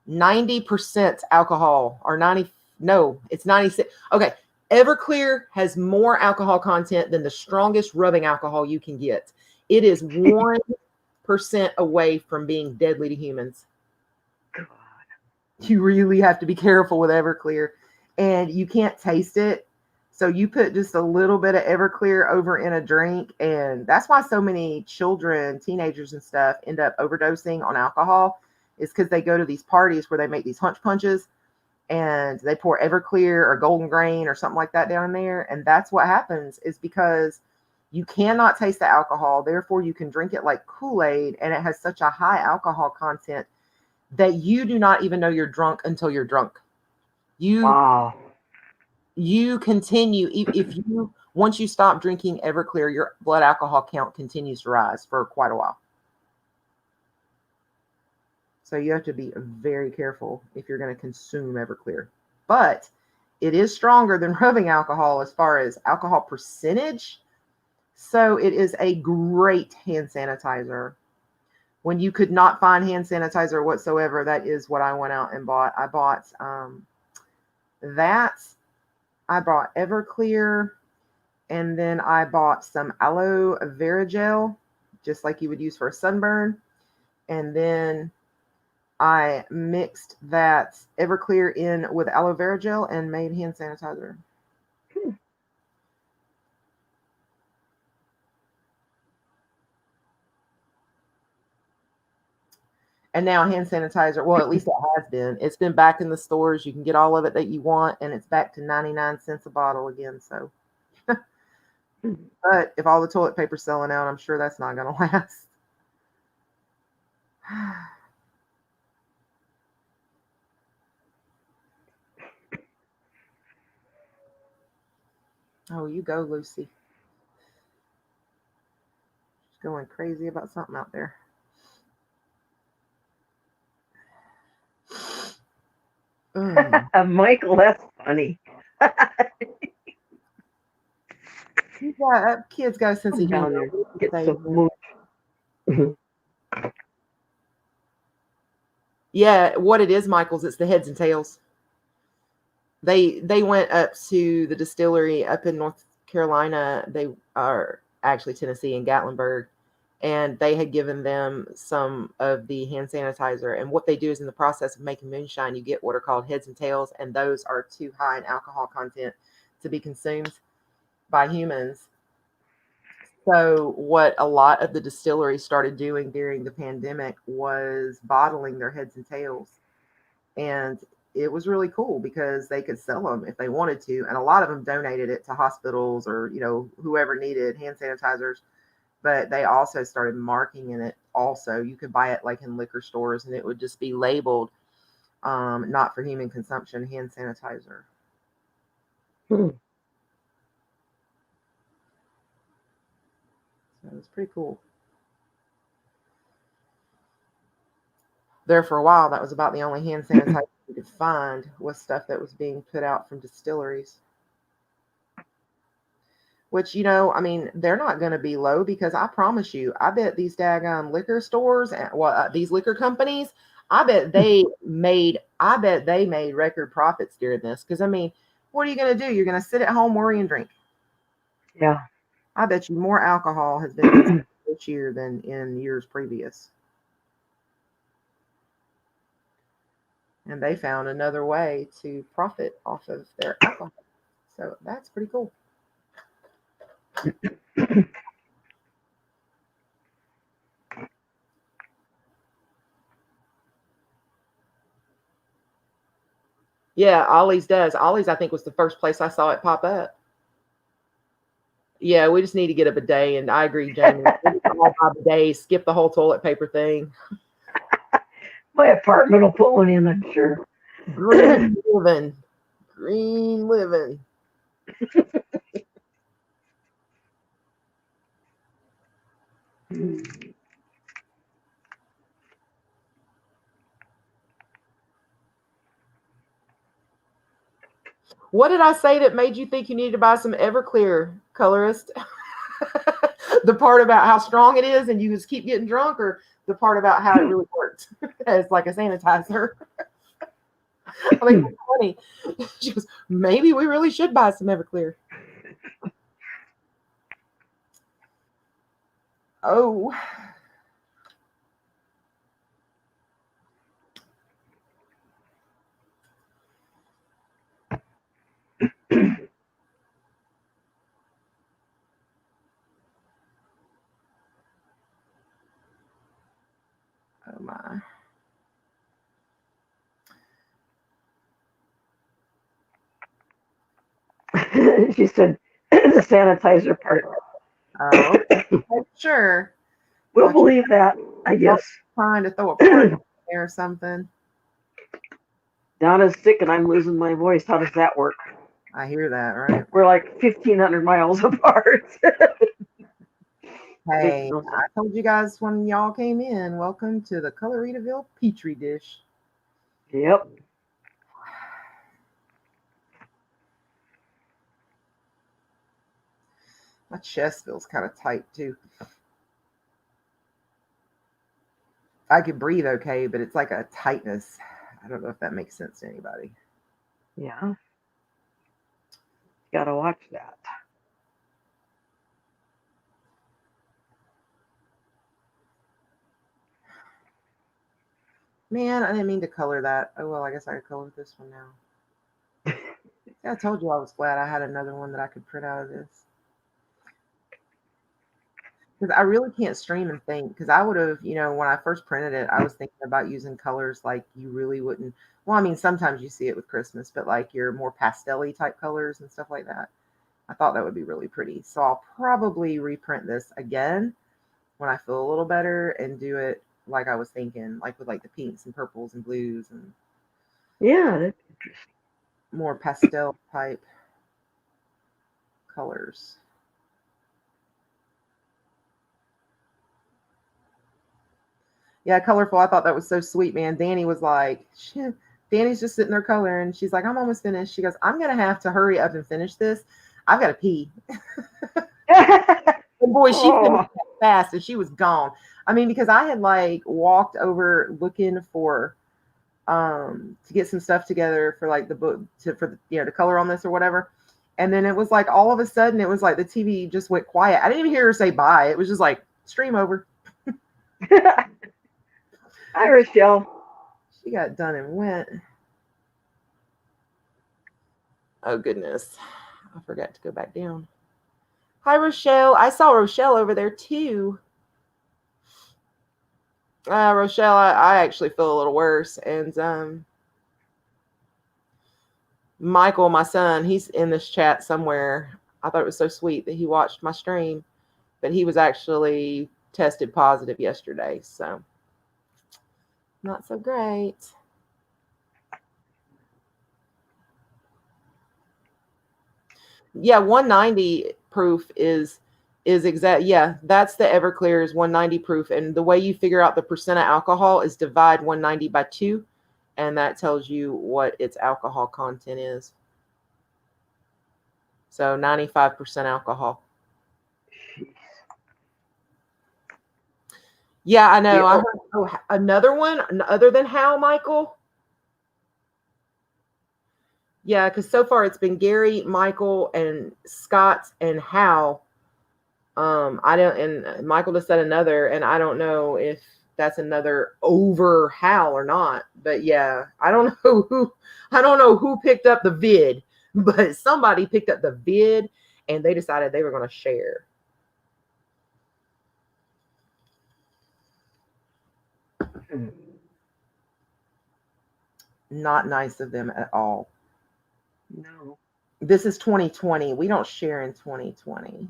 A: 90% alcohol, or 90. No, it's 96. Okay, Everclear has more alcohol content than the strongest rubbing alcohol you can get. It is 1% 1% away from being deadly to humans.
B: God.
A: You really have to be careful with Everclear, and you can't taste it. So you put just a little bit of Everclear over in a drink, and that's why so many children, teenagers and stuff end up overdosing on alcohol, is because they go to these parties where they make these hunch punches and they pour Everclear or Golden Grain or something like that down in there. And that's what happens, is because you cannot taste the alcohol. Therefore, you can drink it like Kool-Aid, and it has such a high alcohol content that you do not even know you're drunk until you're drunk.
B: Wow.
A: You continue, if you, once you stop drinking Everclear, your blood alcohol count continues to rise for quite a while. So you have to be very careful if you're going to consume Everclear. But it is stronger than rubbing alcohol as far as alcohol percentage. So it is a great hand sanitizer. When you could not find hand sanitizer whatsoever, that is what I went out and bought. I bought that. I bought Everclear, and then I bought some aloe vera gel, just like you would use for a sunburn. And then I mixed that Everclear in with aloe vera gel and made hand sanitizer. And now hand sanitizer, well, at least it has been. It's been back in the stores. You can get all of it that you want, and it's back to 99 cents a bottle again. So, but if all the toilet paper's selling out, I'm sure that's not going to last. Oh, you go, Lucy. She's going crazy about something out there.
B: Michael, that's funny.
A: That kid's got a sense of humor.
B: Get some mooch.
A: Yeah, what it is, Michael's, it's the heads and tails. They went up to the distillery up in North Carolina. They are actually Tennessee and Gatlinburg, and they had given them some of the hand sanitizer. And what they do is, in the process of making moonshine, you get what are called heads and tails, and those are too high in alcohol content to be consumed by humans. So what a lot of the distilleries started doing during the pandemic was bottling their heads and tails. And it was really cool because they could sell them if they wanted to. And a lot of them donated it to hospitals or, whoever needed hand sanitizers. But they also started marketing it also. You could buy it like in liquor stores, and it would just be labeled not for human consumption, hand sanitizer. So it's pretty cool. There for a while, that was about the only hand sanitizer you could find, was stuff that was being put out from distilleries. Which, they're not going to be low, because I promise you, I bet these daggone liquor stores and these liquor companies, I bet they made record profits during this. Because what are you going to do? You're going to sit at home, worry, and drink.
B: Yeah.
A: I bet you more alcohol has been consumed this year than in years previous. And they found another way to profit off of their alcohol. So that's pretty cool. Yeah, Ollie's does. Ollie's, I think, was the first place I saw it pop up. Yeah, we just need to get a bidet, and I agree, Jamie. All buy bidets, skip the whole toilet paper thing.
B: My apartment will put one in, I'm sure.
A: Green living. Green living. What did I say that made you think you needed to buy some Everclear, colorist? The part about how strong it is and you just keep getting drunk, or the part about how it really works as like a sanitizer? I think it's funny. She goes, maybe we really should buy some Everclear. Oh,
B: She said the sanitizer part.
A: Oh, okay. Sure.
B: We'll
A: Thought you
B: believe that, I
A: were
B: guess.
A: trying to throw a party there or something.
B: Donna's sick and I'm losing my voice. How does that work?
A: I hear that, right?
B: We're like 1,500 miles apart. Makes
A: Hey,
B: no
A: I
B: sense.
A: told you guys when y'all came in, welcome to the Coloritaville Petri Dish.
B: Yep.
A: My chest feels kind of tight too. I can breathe okay, but it's like a tightness. I don't know if that makes sense to anybody.
B: Yeah. Gotta watch that.
A: Man, I didn't mean to color that. Oh well, I guess I could color this one now. Yeah, I told you I was glad I had another one that I could print out of this. Because I really can't stream and think. Because I would have, when I first printed it, I was thinking about using colors like you really wouldn't. Well, I mean, sometimes you see it with Christmas, but like your more pastel-y type colors and stuff like that. I thought that would be really pretty. So I'll probably reprint this again when I feel a little better and do it like I was thinking, like with like the pinks and purples and blues and
B: Yeah, that's interesting.
A: more pastel type colors. Yeah, colorful. I thought that was so sweet, man. Danny was like, shit. Danny's just sitting there coloring. She's like, I'm almost finished. She goes, I'm gonna have to hurry up and finish this. I've got to pee. And boy, she finished
B: Oh,
A: that fast and she was gone. I mean, because I had like walked over looking for to get some stuff together for like the book to color on this or whatever. And then it was like all of a sudden it was like the TV just went quiet. I didn't even hear her say bye. It was just like stream over.
B: hi, Rochelle.
A: She got done and went. Oh goodness. I forgot to go back down. Hi Rochelle. I saw Rochelle over there too. Rochelle, I actually feel a little worse. And Michael, my son, he's in this chat somewhere. I thought it was so sweet that he watched my stream, but he was actually tested positive yesterday. So not so great. Yeah, 190 proof is exact. Yeah, that's the Everclear is 190 proof. And the way you figure out the percent of alcohol is divide 190 by 2, and that tells you what its alcohol content is. So 95% alcohol.
B: Jeez.
A: Yeah, I know. I
B: Yeah,
A: heard another one other than Hal, Michael. Yeah, because so far it's been Gary, Michael, and Scott and Hal. I don't, and Michael just said another, and I don't know if that's another over Hal or not. But yeah, I don't know who picked up the vid, but somebody picked up the vid, and they decided they were going to share. Not nice of them at all.
B: no,
A: This is 2020. We don't share in 2020.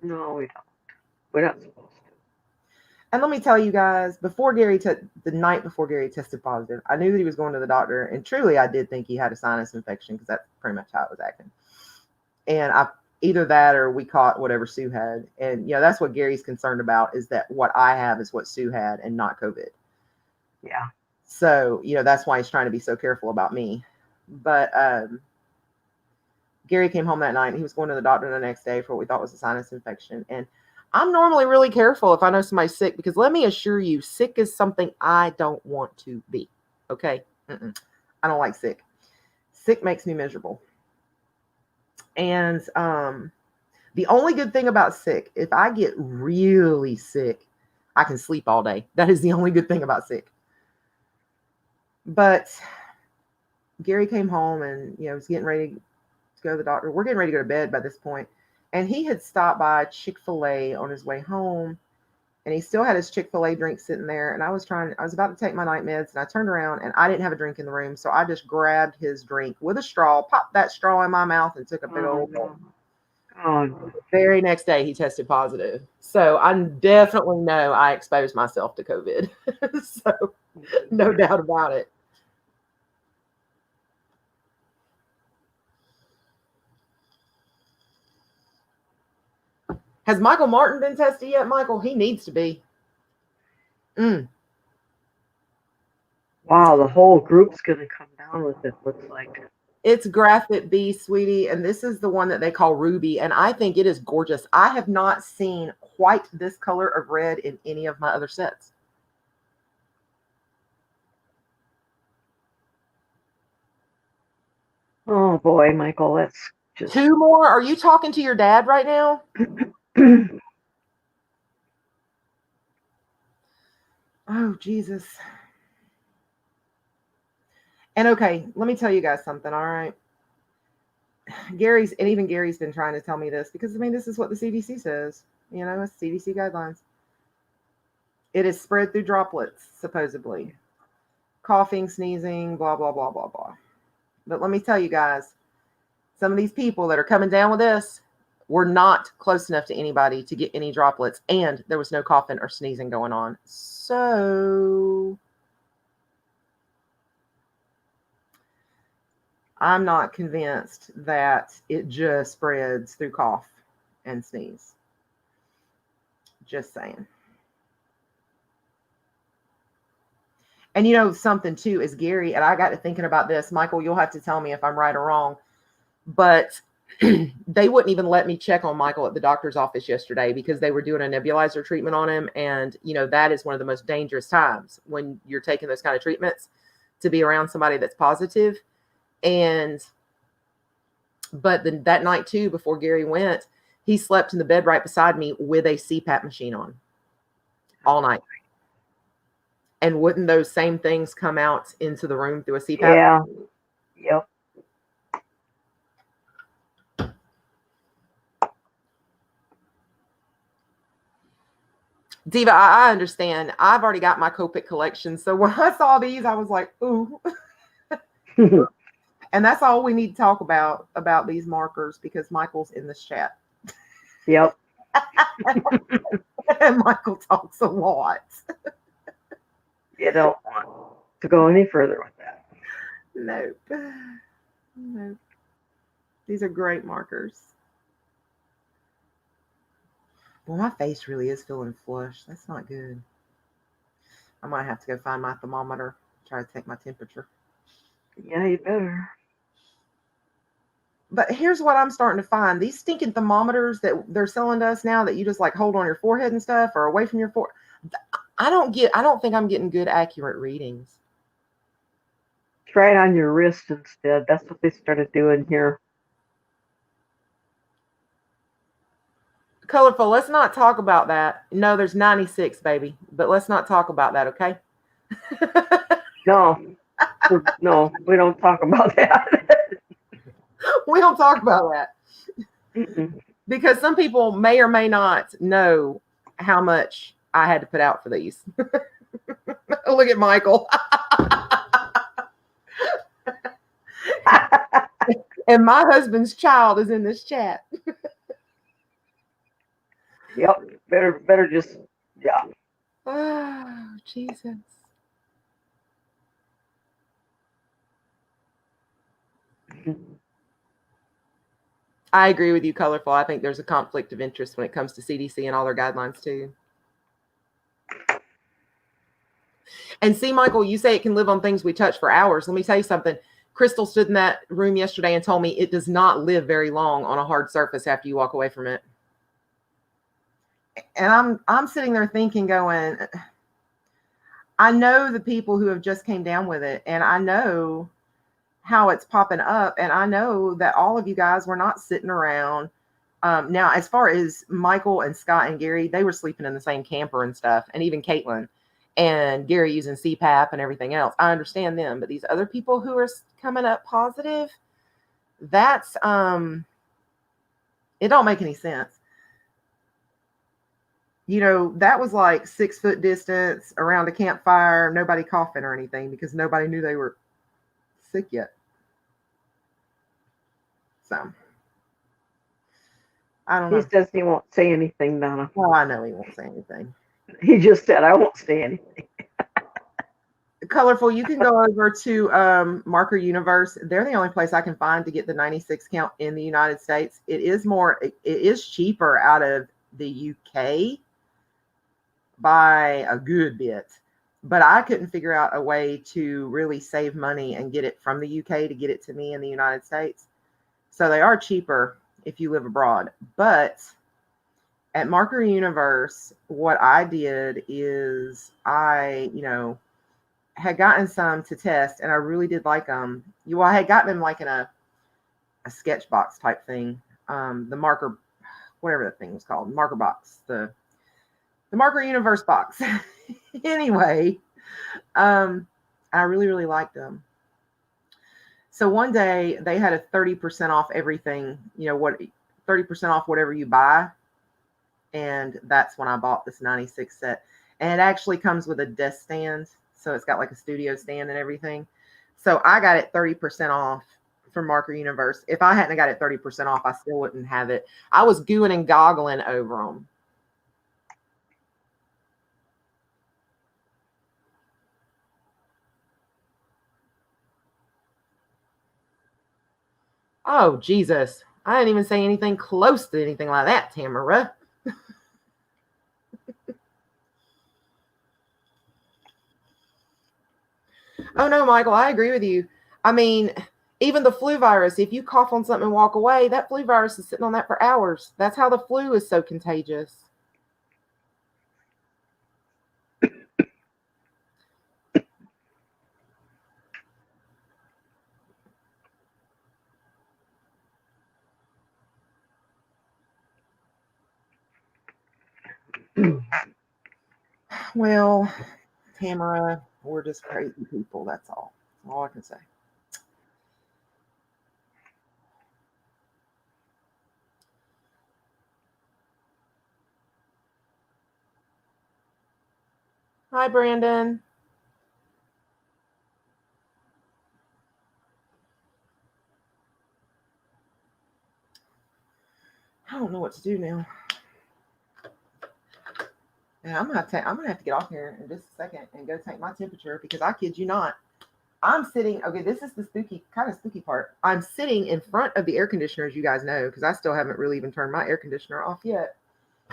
B: no, we don't. We're not supposed to.
A: And let me tell you guys, the night before Gary tested positive, I knew that he was going to the doctor, and truly, I did think he had a sinus infection because that's pretty much how it was acting. And either that or we caught whatever Sue had, and that's what Gary's concerned about, is that what I have is what Sue had and not COVID.
B: Yeah.
A: So that's why he's trying to be so careful about me. But Gary came home that night, and he was going to the doctor the next day for what we thought was a sinus infection, and I'm normally really careful if I know somebody's sick, because let me assure you, sick is something I don't want to be. Okay? I don't like sick. Sick makes me miserable. And the only good thing about sick, if I get really sick, I can sleep all day. That is the only good thing about sick. But Gary came home and was getting ready to go to the doctor. We're getting ready to go to bed by this point. And he had stopped by Chick-fil-A on his way home. and he still had his Chick-fil-A drink sitting there. And I was about to take my night meds, and I turned around and I didn't have a drink in the room. So I just grabbed his drink with a straw, popped that straw in my mouth, and took a big old gulp.
B: Oh, no.
A: The very next day, he tested positive. So I definitely know I exposed myself to COVID. So no doubt about it. Has Michael Martin been tested yet, Michael? He needs to be.
B: Wow, the whole group's going to come down with it, looks like.
A: It's Graphic B, sweetie, and this is the one that they call Ruby, and I think it is gorgeous. I have not seen quite this color of red in any of my other sets.
B: Oh, boy, Michael, that's just...
A: 2 more? Are you talking to your dad right now? Oh, Jesus. And okay, let me tell you guys something, all right? Gary's been trying to tell me this because, I mean, this is what the CDC says. You know, it's CDC guidelines. It is spread through droplets, supposedly. Coughing, sneezing, blah, blah, blah, blah, blah. But let me tell you guys, some of these people that are coming down with this were not close enough to anybody to get any droplets, and there was no coughing or sneezing going on. So I'm not convinced that it just spreads through cough and sneeze. Just saying. And you know, something too is Gary, and I got to thinking about this. Michael, you'll have to tell me if I'm right or wrong, but they wouldn't even let me check on Michael at the doctor's office yesterday because they were doing a nebulizer treatment on him. And, you know, that is one of the most dangerous times when you're taking those kind of treatments, to be around somebody that's positive. But that night too, before Gary went, he slept in the bed right beside me with a CPAP machine on all night. And wouldn't those same things come out into the room through a CPAP?
B: Yeah. Yep.
A: Diva, I understand. I've already got my Copic collection. So when I saw these, I was like, ooh. And that's all we need to talk about these markers, because Michael's in this chat.
B: Yep.
A: And Michael talks a lot.
B: You don't want to go any further with that.
A: Nope. Nope. These are great markers. Well, my face really is feeling flushed. That's not good. I might have to go find my thermometer, try to take my temperature.
B: Yeah, you better.
A: But here's what I'm starting to find. These stinking thermometers that they're selling to us now, that you just like hold on your forehead and stuff, or away from your forehead, I don't think I'm getting good, accurate readings.
B: Try it on your wrist instead. That's what they started doing here.
A: Colorful, let's not talk about that. No, there's 96, baby. But let's not talk about that, okay?
B: No, we don't talk about that.
A: We don't talk about that.
B: Mm-mm.
A: Because some people may or may not know how much I had to put out for these. Look at Michael. And my husband's child is in this chat.
B: Yep. Better just, yeah.
A: Oh, Jesus. I agree with you, Colorful. I think there's a conflict of interest when it comes to CDC and all their guidelines too. And see, Michael, you say it can live on things we touch for hours. Let me tell you something. Crystal stood in that room yesterday and told me it does not live very long on a hard surface after you walk away from it. And I'm sitting there thinking, going, I know the people who have just came down with it, and I know how it's popping up, and I know that all of you guys were not sitting around. Now, as far as Michael and Scott and Gary, they were sleeping in the same camper and stuff, and even Caitlin and Gary using CPAP and everything else. I understand them, but these other people who are coming up positive, that's it don't make any sense. you know, that was like 6 foot distance around a campfire, nobody coughing or anything because nobody knew they were sick yet. So I don't
B: He
A: know.
B: says he won't say anything, Donna.
A: Well, I know he won't say anything.
B: He just said, I won't say anything.
A: Colorful, you can go over to Marker Universe. They're the only place I can find to get the 96 count in the United States. It is cheaper out of the UK by a good bit. But I couldn't figure out a way to really save money and get it from the UK to get it to me in the United States. So they are cheaper if you live abroad. But at Marker Universe, what I did is I, had gotten some to test and I really did like them. I had gotten them like in a sketch box type thing. The marker, whatever the thing was called, marker box, the Marker Universe box. Anyway, I really, really liked them. So one day they had a 30% off everything, 30% off whatever you buy. And that's when I bought this 96 set. And it actually comes with a desk stand. So it's got like a studio stand and everything. So I got it 30% off from Marker Universe. If I hadn't got it 30% off, I still wouldn't have it. I was gooing and goggling over them. Oh, Jesus. I didn't even say anything close to anything like that, Tamara. Oh, no, Michael, I agree with you. I mean, even the flu virus, if you cough on something and walk away, that flu virus is sitting on that for hours. That's how the flu is so contagious. Well, Tamara, we're just crazy people. That's all. That's all I can say. Hi, Brandon. I don't know what to do now. And I'm gonna have to get off here in just a second and go take my temperature because I kid you not, I'm sitting. Okay, this is the kind of spooky part. I'm sitting in front of the air conditioner, as you guys know, because I still haven't really even turned my air conditioner off yet,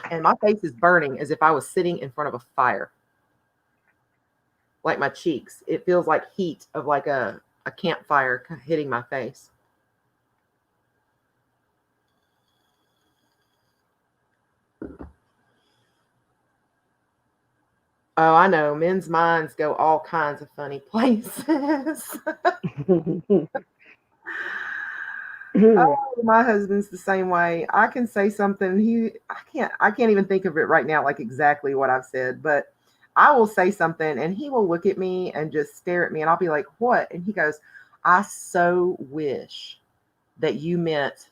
A: and my face is burning as if I was sitting in front of a fire. Like my cheeks, it feels like heat of like a campfire hitting my face. Oh, I know. Men's minds go all kinds of funny places. Oh, my husband's the same way. I can say something. I can't even think of it right now, like exactly what I've said, but I will say something and he will look at me and just stare at me and I'll be like, what? And he goes, I so wish that you meant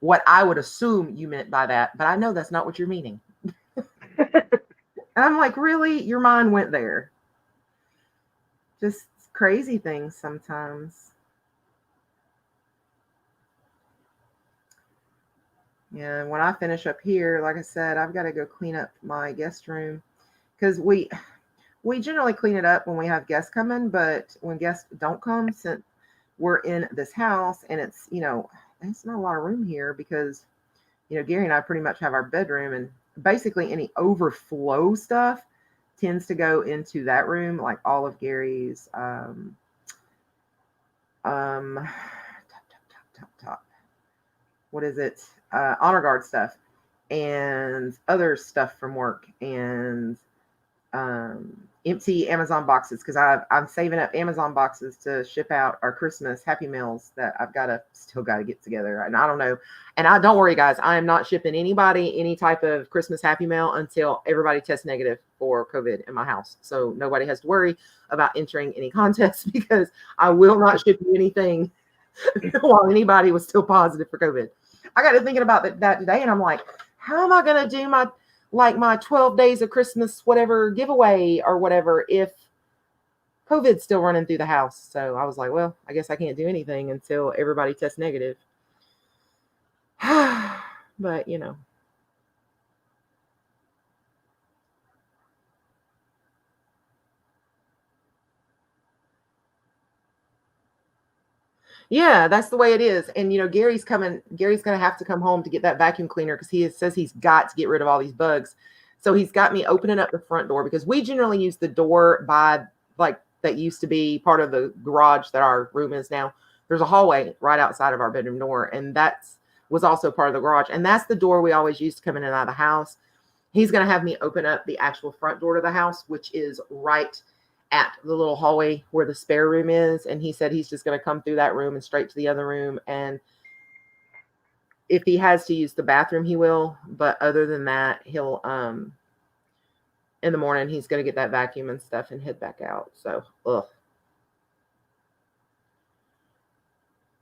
A: what I would assume you meant by that, but I know that's not what you're meaning. And I'm like, really? Your mind went there. Just crazy things sometimes. Yeah, when I finish up here, like I said, I've got to go clean up my guest room because we generally clean it up when we have guests coming, but when guests don't come, since we're in this house and it's, it's not a lot of room here because, Gary and I pretty much have our bedroom and basically any overflow stuff tends to go into that room, like all of Gary's top. What is it? Honor guard stuff and other stuff from work and empty Amazon boxes because I'm saving up Amazon boxes to ship out our Christmas Happy Meals that I've still got to get together. And I don't know. And don't worry, guys, I am not shipping anybody any type of Christmas Happy Meal until everybody tests negative for COVID in my house. So nobody has to worry about entering any contests because I will not ship you anything while anybody was still positive for COVID. I got to thinking about that today and I'm like, how am I going to do like my 12 days of Christmas, whatever giveaway or whatever, if COVID's still running through the house. So I was like, well, I guess I can't do anything until everybody tests negative. But, you know. Yeah, that's the way it is. And, you know, Gary's going to have to come home to get that vacuum cleaner because he says he's got to get rid of all these bugs. So he's got me opening up the front door because we generally use the door by, like, that used to be part of the garage that our room is now. There's a hallway right outside of our bedroom door, and was also part of the garage. And that's the door we always used to come in and out of the house. He's going to have me open up the actual front door to the house, which is right at the little hallway where the spare room is. And he said he's just going to come through that room and straight to the other room. And if he has to use the bathroom, he will. But other than that, he'll, in the morning, he's going to get that vacuum and stuff and head back out. So, ugh.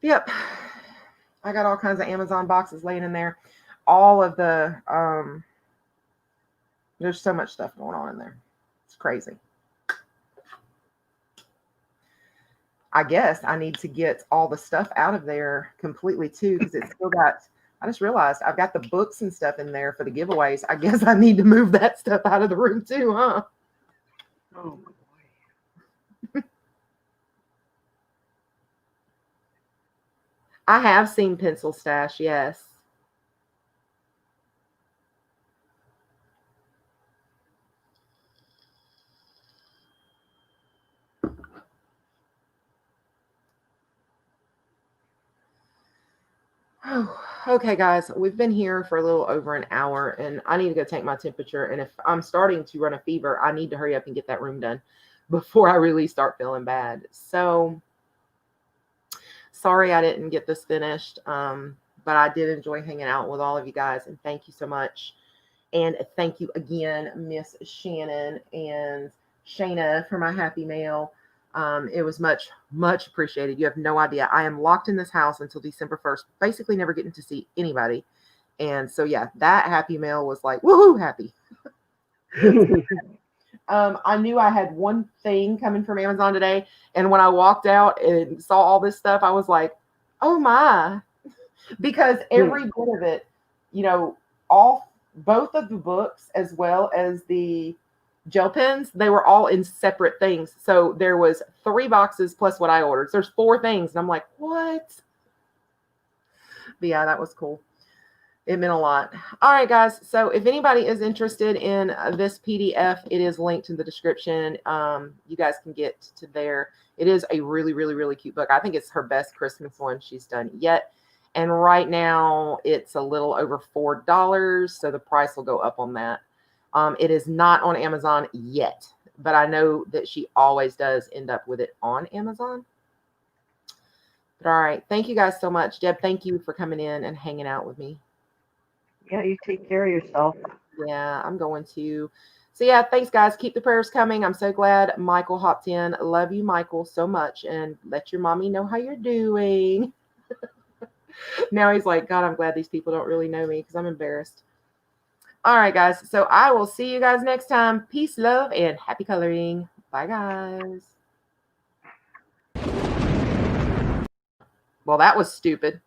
A: Yep. I got all kinds of Amazon boxes laying in there. All of the, there's so much stuff going on in there. It's crazy. I guess I need to get all the stuff out of there completely too, because it's still got, I just realized I've got the books and stuff in there for the giveaways. I guess I need to move that stuff out of the room too, huh?
B: Oh, boy.
A: I have seen Pencil Stash, yes. Oh, okay, guys, we've been here for a little over an hour, and I need to go take my temperature. And if I'm starting to run a fever, I need to hurry up and get that room done before I really start feeling bad. So, sorry I didn't get this finished, but I did enjoy hanging out with all of you guys, and thank you so much. And thank you again, Miss Shannon and Shayna, for my happy mail. It was much, much appreciated. You have no idea. I am locked in this house until December 1st, basically never getting to see anybody. And so, yeah, that happy mail was like, woohoo, happy. I knew I had one thing coming from Amazon today. And when I walked out and saw all this stuff, I was like, oh my. Because every bit of it, you know, both of the books as well as the gel pens, they were all in separate things. So there was 3 boxes plus what I ordered. So there's 4 things. And I'm like, what? But yeah, that was cool. It meant a lot. All right, guys. So if anybody is interested in this PDF, it is linked in the description. You guys can get to there. It is a really, really, really cute book. I think it's her best Christmas one she's done yet. And right now it's a little over $4. So the price will go up on that. It is not on Amazon yet, but I know that she always does end up with it on Amazon. But all right. Thank you guys so much. Deb, thank you for coming in and hanging out with me.
B: Yeah, you take care of yourself.
A: Yeah, I'm going to. So yeah, thanks guys. Keep the prayers coming. I'm so glad Michael hopped in. Love you, Michael, so much. And let your mommy know how you're doing. Now he's like, God, I'm glad these people don't really know me because I'm embarrassed. All right, guys. So I will see you guys next time. Peace, love, and happy coloring. Bye, guys. Well, that was stupid.